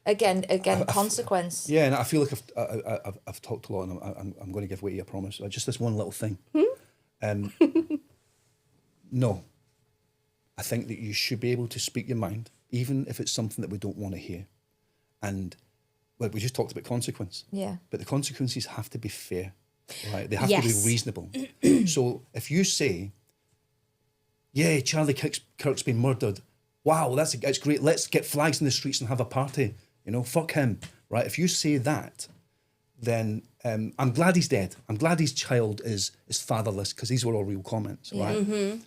Again, consequence. Yeah, and I feel like I've talked a lot, and I'm going to give way to your promise. Just this one little thing. No, I think that you should be able to speak your mind, even if it's something that we don't want to hear. And well, we just talked about consequence. Yeah. But the consequences have to be fair, right? They have to be reasonable. So if you say, "Yeah, Charlie Kirk's been murdered. Wow, that's great. Let's get flags in the streets and have a party. Fuck him," right? If you say that, then I'm glad he's dead. I'm glad his child is fatherless, because these were all real comments, right? Mm-hmm.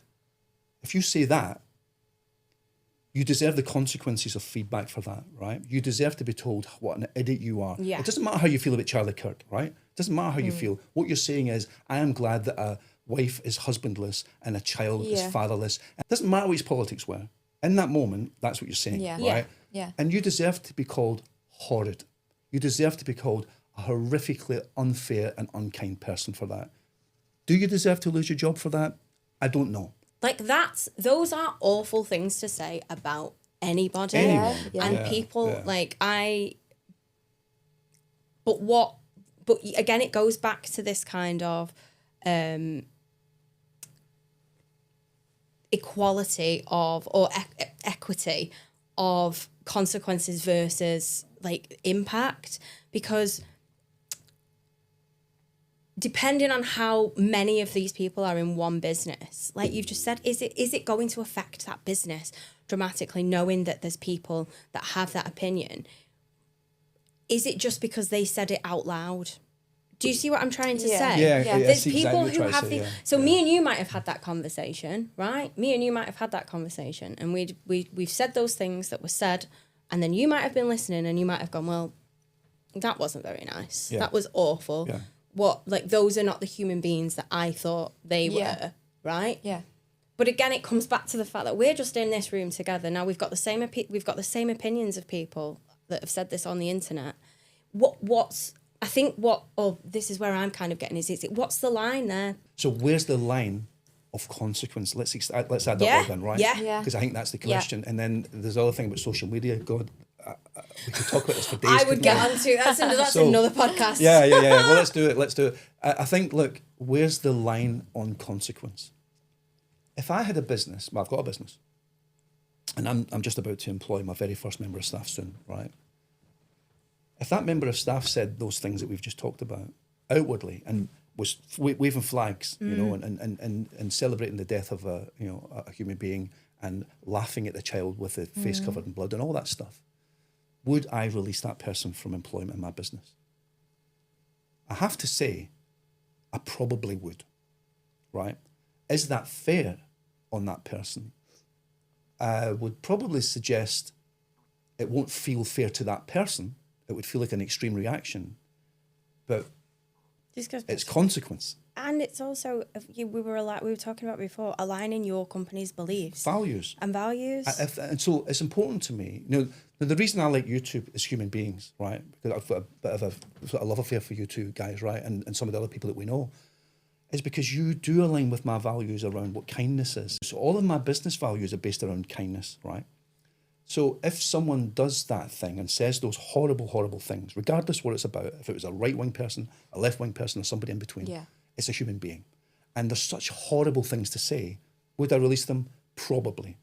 If you say that, you deserve the consequences of feedback for that, right? You deserve to be told what an idiot you are. Yeah. It doesn't matter how you feel about Charlie Kirk, right? It doesn't matter how you feel. What you're saying is, I am glad that a wife is husbandless and a child is fatherless. It doesn't matter what his politics were. In that moment, that's what you're saying, right? Yeah. And you deserve to be called horrid. You deserve to be called a horrifically unfair and unkind person for that. Do you deserve to lose your job for that? I don't know. Those are awful things to say about anybody. Anyone. And people but again, it goes back to this kind of equality or equity of consequences versus impact, because depending on how many of these people are in one business, like you've just said, is it going to affect that business dramatically, knowing that there's people that have that opinion? Is it just because they said it out loud? Do you see what I'm trying to say? Yeah. There's people who have me and you might have had that conversation, right? Me and you might have had that conversation, and we've said those things that were said, and then you might have been listening and you might have gone, well, that wasn't very nice. Yeah. That was awful. Yeah. Those are not the human beings that I thought they were, right? Yeah. But again, it comes back to the fact that we're just in this room together. Now we've got the same opinions of people that have said this on the internet. This is where I'm kind of getting is what's the line there? So where's the line of consequence? Let's add that word in, right? Yeah. Because I think that's the question. And then there's the other thing about social media. God, we could talk about this for days. I would get onto that's another podcast. Yeah. Well, let's do it. I think, look, where's the line on consequence? If I had a business, well, I've got a business, and I'm just about to employ my very first member of staff soon, right? If that member of staff said those things that we've just talked about outwardly and was waving flags, and celebrating the death of a human being and laughing at the child with the face covered in blood and all that stuff, would I release that person from employment in my business? I have to say, I probably would, right? Is that fair on that person? I would probably suggest it won't feel fair to that person. It would feel like an extreme reaction. But It's consequence. And it's also, we were talking about before, aligning your company's beliefs. Values. And values. And so it's important to me. The reason I like YouTube is human beings, right? Because I've got a bit of a love affair for you two guys, right? And some of the other people that we know. Is because you do align with my values around what kindness is. So all of my business values are based around kindness, right? So if someone does that thing and says those horrible, horrible things, regardless what it's about, if it was a right-wing person, a left-wing person, or somebody in between, it's a human being. And there's such horrible things to say. Would I release them? Probably.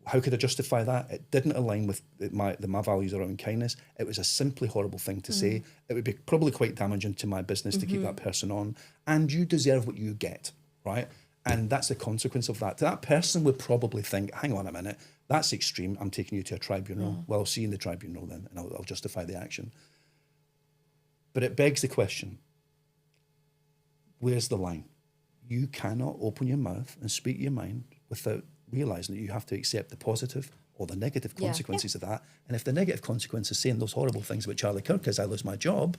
How could I justify that? It didn't align with my values around kindness. It was a simply horrible thing to say. It would be probably quite damaging to my business to keep that person on. And you deserve what you get, right? And that's the consequence of that. That person would probably think, hang on a minute, that's extreme. I'm taking you to a tribunal. Well, I'll see you in the tribunal then, and I'll justify the action. But it begs the question, where's the line? You cannot open your mouth and speak your mind without realising that you have to accept the positive or the negative consequences of that. And if the negative consequence is saying those horrible things about Charlie Kirk as I lose my job,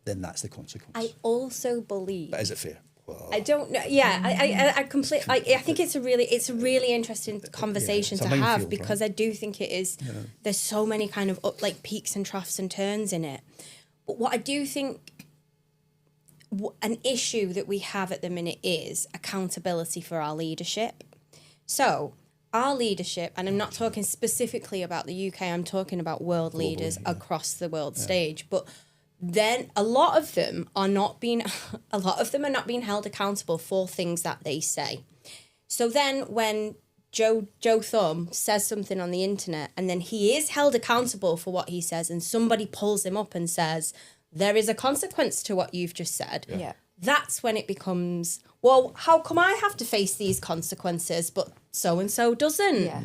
then that's the consequence. I also believe... But is it fair? Well, I don't know. Yeah, I completely... I think it's a really interesting conversation to have, because right? I do think it is... Yeah. There's so many kind of peaks and troughs and turns in it. But what I do think... an issue that we have at the minute is accountability for our leadership. So our leadership, and I'm not talking specifically about the UK, I'm talking about world leaders across the world stage, but then a lot of them are not being held accountable for things that they say. So then when Joe Thumb says something on the internet, and then he is held accountable for what he says, and somebody pulls him up and says, there is a consequence to what you've just said. Yeah. That's when it becomes, well, how come I have to face these consequences, but so-and-so doesn't? Yeah.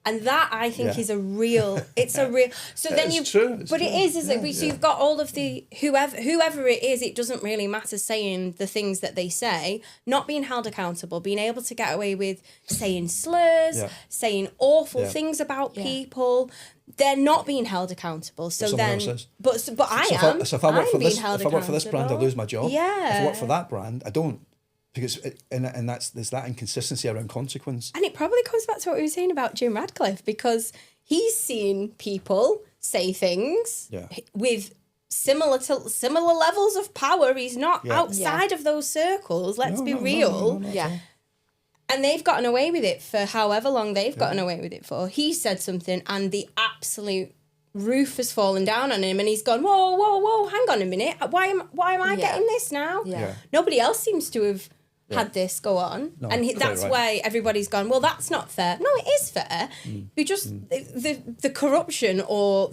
And that, I think, is a real, it's a real, so then you, but it is, isn't it? So you've got all of the, whoever it is, it doesn't really matter saying the things that they say, not being held accountable, being able to get away with saying slurs, saying awful things about people. They're not being held accountable. So then, but I am. So if I work for this brand, I lose my job. Yeah. If I work for that brand, I don't. Because there's that inconsistency around consequence. And it probably comes back to what we were saying about Jim Radcliffe, because he's seen people say things with similar levels of power. He's not outside of those circles. Let's be real. Yeah. And they've gotten away with it for however long they've gotten away with it for. He said something and the absolute roof has fallen down on him, and he's gone, whoa, hang on a minute. Why am I getting this now? Yeah. Nobody else seems to have had this go on. No, and that's why everybody's gone, well, that's not fair. No, it is fair. We just, the corruption or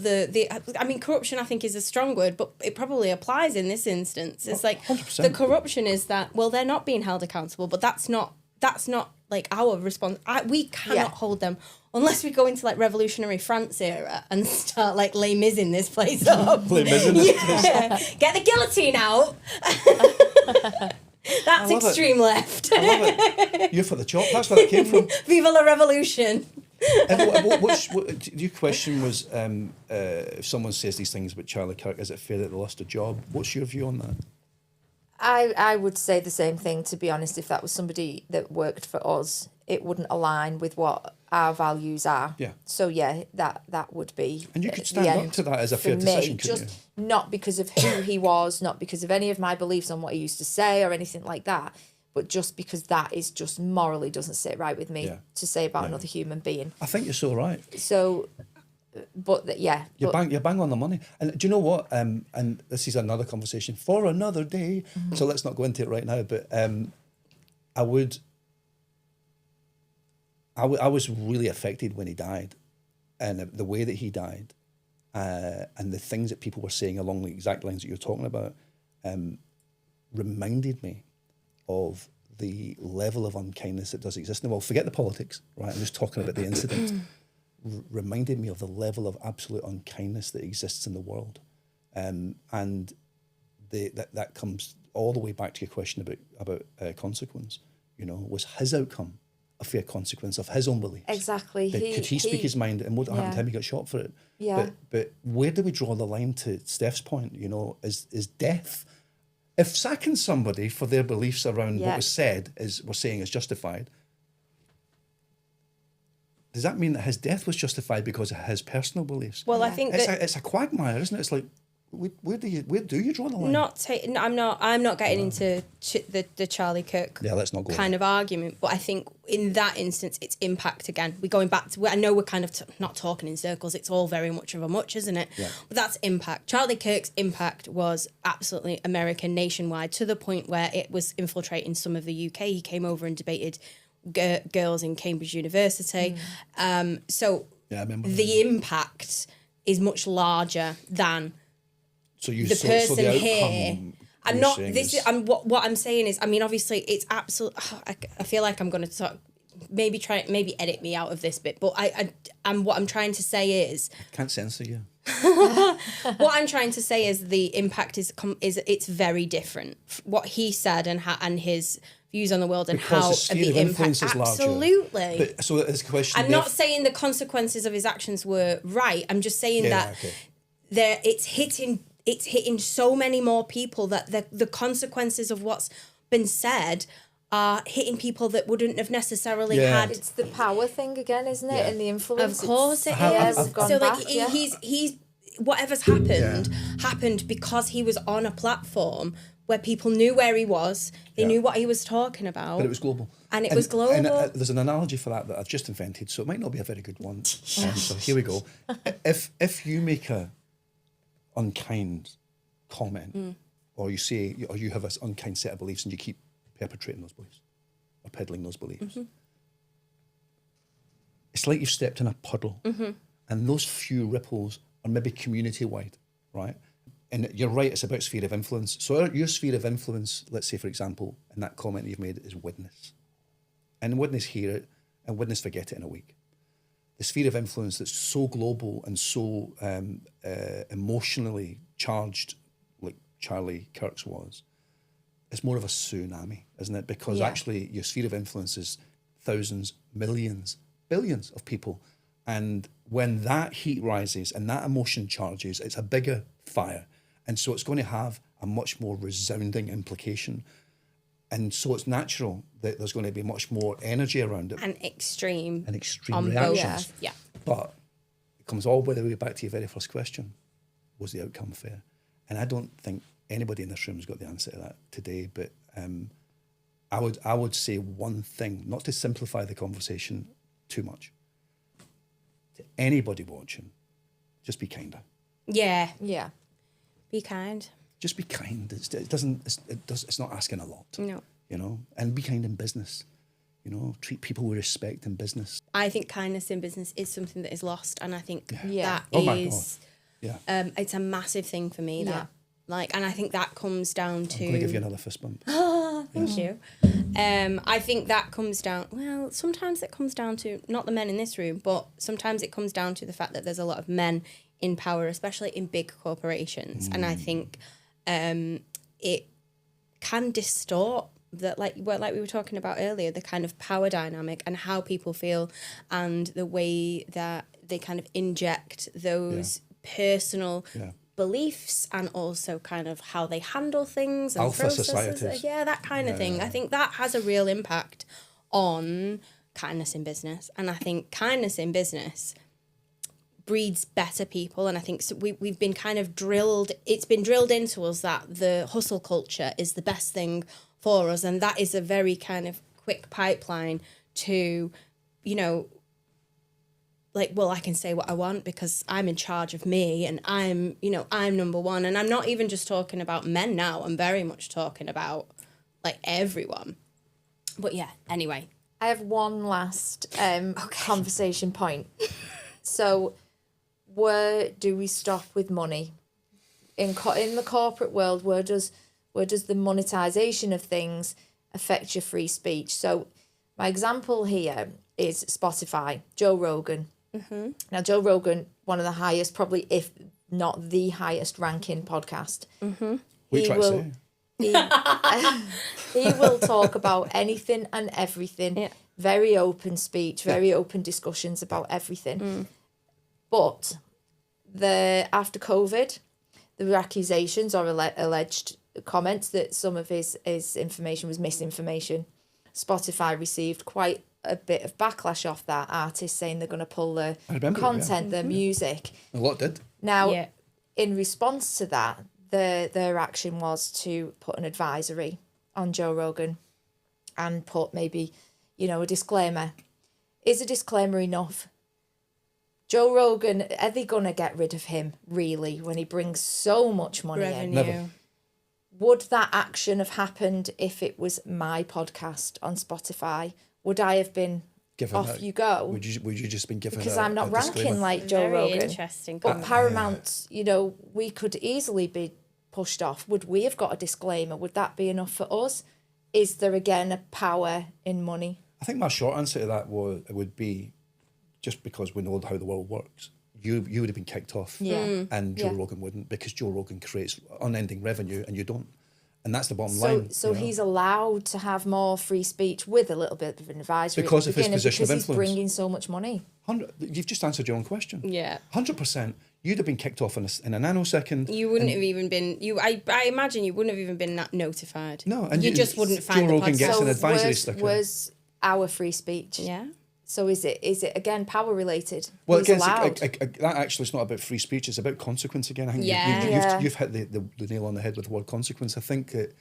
corruption I think is a strong word, but it probably applies in this instance. It's like 100%. The corruption is that, well, they're not being held accountable, but that's not like our response. We cannot hold them unless we go into like revolutionary France era and start like Les Mis in this place up. Les Mis in this place. Get the guillotine out. That's extreme left. I love it. You're for the chop. That's where it came from. Viva la revolution. And your question was, if someone says these things about Charlie Kirk, is it fair that they lost a job? What's your view on that? I would say the same thing, to be honest. If that was somebody that worked for us, it wouldn't align with what our values are. Yeah. So that would be. And you could stand up to that as a fair decision, couldn't you? Not because of who he was, not because of any of my beliefs on what he used to say or anything like that, but just because that is just morally doesn't sit right with me to say about another human being. I think you're so right. So. But you're bang on the money. And do you know what? And this is another conversation for another day. Mm-hmm. So let's not go into it right now. But I was really affected when he died, and the way that he died, and the things that people were saying along the exact lines that you're talking about, reminded me of the level of unkindness that does exist in the world. Forget the politics, right? I'm just talking about the incident. Reminded me of the level of absolute unkindness that exists in the world, and that comes all the way back to your question about consequence. You know, was his outcome a fair consequence of his own beliefs? Exactly. Could he speak his mind, and what happened to him? He got shot for it. Yeah. But where do we draw the line? To Steph's point, you know, is death If sacking somebody for their beliefs around Yeah. what was said we're saying is justified, does that mean that his death was justified because of his personal beliefs? Well, I Yeah. think It's a quagmire, isn't it? It's like, where do you draw the line? I'm not getting into the Charlie Kirk Yeah, let's not go kind there. of argument, but I think in that instance, it's impact again. We're going back to, I know we're kind of not talking in circles. It's all very much of a much, isn't it? Yeah. But that's impact. Charlie Kirk's impact was absolutely American, nationwide, to the point where it was infiltrating some of the UK. He came over and debated girls in Cambridge University. So Yeah, I remember the impact is much larger than So you the so person the here. outcome I'm you're not. saying This is- is. I'm. What I'm saying is. I mean, obviously, it's absolute. I feel like I'm going to talk. Maybe edit me out of this bit. But what I'm trying to say is. Can't censor you. What I'm trying to say is the impact is it's very different. What he said and his views on the world and Because how the sphere the of impact. influence is larger. Absolutely. But, so it's a question. I'm not saying the consequences of his actions were right. I'm just saying that okay. it's hitting so many more people that the consequences of what's been said are hitting people that wouldn't have necessarily Yeah. had. It's the power thing again, isn't it? Yeah. And the influence. Of course it It's- is. we've gone So back, like yeah. he's whatever's happened because he was on a platform where people knew where he was, they knew what he was talking about. But it was global. And it was global. And there's an analogy for that I've just invented, so it might not be a very good one. So here we go. If you make a unkind comment, or you say, or you have an unkind set of beliefs, and you keep perpetrating those beliefs or peddling those beliefs, it's like you've stepped in a puddle, and those few ripples are maybe community wide, right? And you're right, it's about sphere of influence. So your sphere of influence, let's say, for example, in that comment you've made, is witness. And witness hear it, and witness forget it in a week. The sphere of influence that's so global and so emotionally charged, like Charlie Kirk's was, it's more of a tsunami, isn't it? Because actually your sphere of influence is thousands, millions, billions of people. And when that heat rises and that emotion charges, it's a bigger fire. And so it's going to have a much more resounding implication. And so it's natural that there's going to be much more energy around it. and extreme Extreme both. reactions. Yeah. But it comes all the way back to your very first question. Was the outcome fair? And I don't think anybody in this room has got the answer to that today, but I would say one thing, not to simplify the conversation too much. To anybody watching, just be kinder. Yeah. Yeah. Be kind. Just be kind. It's not asking a lot. No. You know, and be kind in business. You know, treat people with respect in business. I think kindness in business is something that is lost, and I think Yeah. that Oh my is Yeah. it's a massive thing for me. Yeah. That and I think that comes down to. I'm going to give you another fist bump. Thank you. I think that comes down. Well, sometimes it comes down to not the men in this room, but sometimes it comes down to the fact that there's a lot of men in power, especially in big corporations, and I think it can distort that, like we were talking about earlier, the kind of power dynamic and how people feel, and the way that they kind of inject those personal. Yeah. Beliefs and also kind of how they handle things and Alpha processes. societies. Yeah, that kind of thing. I think that has a real impact on kindness in business. And I think kindness in business breeds better people. And I think we've been kind of it's been drilled into us that the hustle culture is the best thing for us. And that is a very kind of quick pipeline to, you know, like, well, I can say what I want because I'm in charge of me and I'm number one. And I'm not even just talking about men now. I'm very much talking about, like, everyone. But, yeah, anyway. I have one last conversation point. So, where do we stop with money? In the corporate world, where does the monetization of things affect your free speech? So, my example here is Spotify, Joe Rogan. Mm-hmm. Now, Joe Rogan, one of the highest, probably if not the highest ranking podcast. Mm-hmm. He will talk about anything and everything. Yeah. Very open speech, very open discussions about everything. But after COVID, there were accusations or alleged comments that some of his information was misinformation. Spotify received quite a bit of backlash off that, artists saying they're going to pull the content, their music. A lot did. Now, in response to that, their action was to put an advisory on Joe Rogan and put maybe, a disclaimer. Is a disclaimer enough? Joe Rogan, are they going to get rid of him, really, when he brings so much money in? Never. Would that action have happened if it was my podcast on Spotify? Would I have been you go? Would you just been given because I'm not ranking like Joe Very Rogan. interesting. But Paramount, we could easily be pushed off. Would we have got a disclaimer? Would that be enough for us? Is there again a power in money? I think my short answer to that would be, just because we know how the world works, you would have been kicked off, and Joe Rogan wouldn't, because Joe Rogan creates unending revenue and you don't, and that's the bottom line. So he's allowed to have more free speech with a little bit of an advisory because of his position of influence. He's bringing so much money. You've just answered your own question. Yeah, 100%. You'd have been kicked off in a nanosecond. You wouldn't have even been. I imagine you wouldn't have even been notified. No, and you just wouldn't find Joe the Rogan podcast. gets an advisory sticker. Was our free speech? Yeah. So is it again power related? Well, Who's again, allowed? that actually is not about free speech. It's about consequence again. I think you've hit the nail on the head with the word consequence. I think that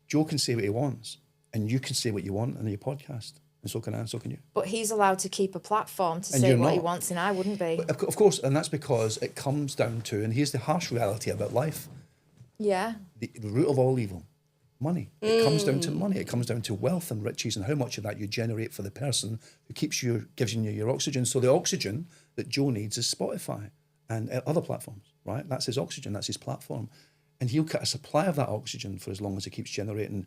Joe can say what he wants, and you can say what you want on your podcast, and so can I, and so can you. But he's allowed to keep a platform to And say you're what he not. wants, and I wouldn't be. But of course, and that's because it comes down to, and here's the harsh reality about life: Yeah. the root of all evil, money. It comes down to money. It comes down to wealth and riches, and how much of that you generate for the person who gives you your oxygen. So the oxygen that Joe needs is Spotify and other platforms, right? That's his oxygen. That's his platform, and he'll cut a supply of that oxygen for as long as he keeps generating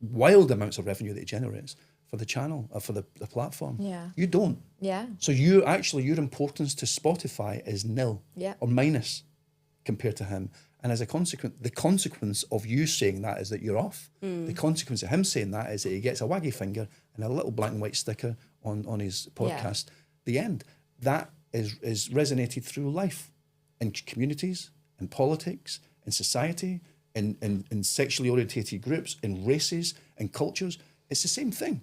wild amounts of revenue that he generates for the channel or for the platform. Yeah. You don't. Yeah. So your importance to Spotify is nil or minus compared to him. And as a consequence, the consequence of you saying that is that you're off. The consequence of him saying that is that he gets a waggy finger and a little black and white sticker on his podcast. The end. That is resonated through life in communities, in politics, in society, in sexually orientated groups, in races, in cultures. It's the same thing.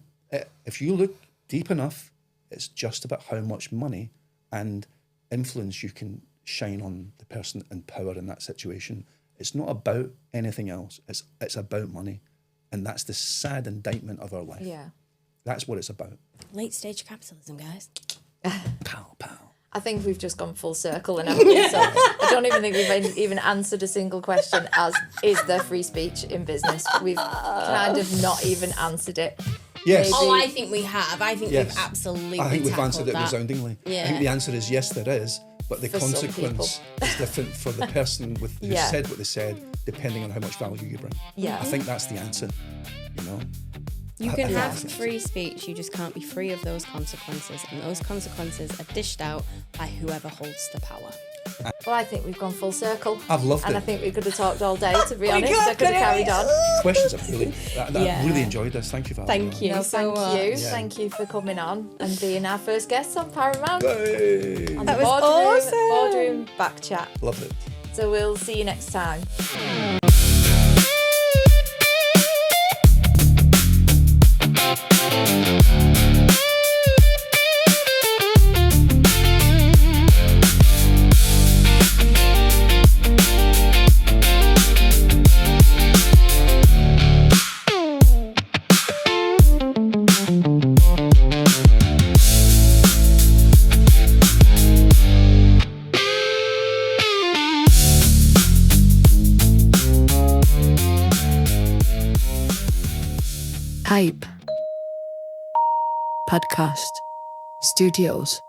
If you look deep enough, it's just about how much money and influence you can shine on the person in power in that situation. It's not about anything else. It's about money. And that's the sad indictment of our life. Yeah. That's what it's about. Late stage capitalism, guys. Pow, pow. I think we've just gone full circle and everything. So I don't even think we've even answered a single question as is there free speech in business? We've kind of not even answered it. Yes. Oh, I think we have. I think we've absolutely I think we've tackled answered it that. resoundingly. Yeah. I think the answer is yes, there is. But the For some consequence is different for the person who said what they said, depending on how much value you bring. Yeah. I think that's the answer, You can I have think free speech, you just can't be free of those consequences. And those consequences are dished out by whoever holds the power. Well, I think we've gone full circle. I've loved and it. I think we could have talked all day, to be honest. I could have carried on. Questions are brilliant. I really enjoyed this. Thank you for having me. Thank you. No, so thank you. much. Yeah. Thank you for coming on and being our first guest on Paramount. Hey. On That the was awesome. Boardroom Backchat. Loved it. So we'll see you next time. Hype Podcast Studios.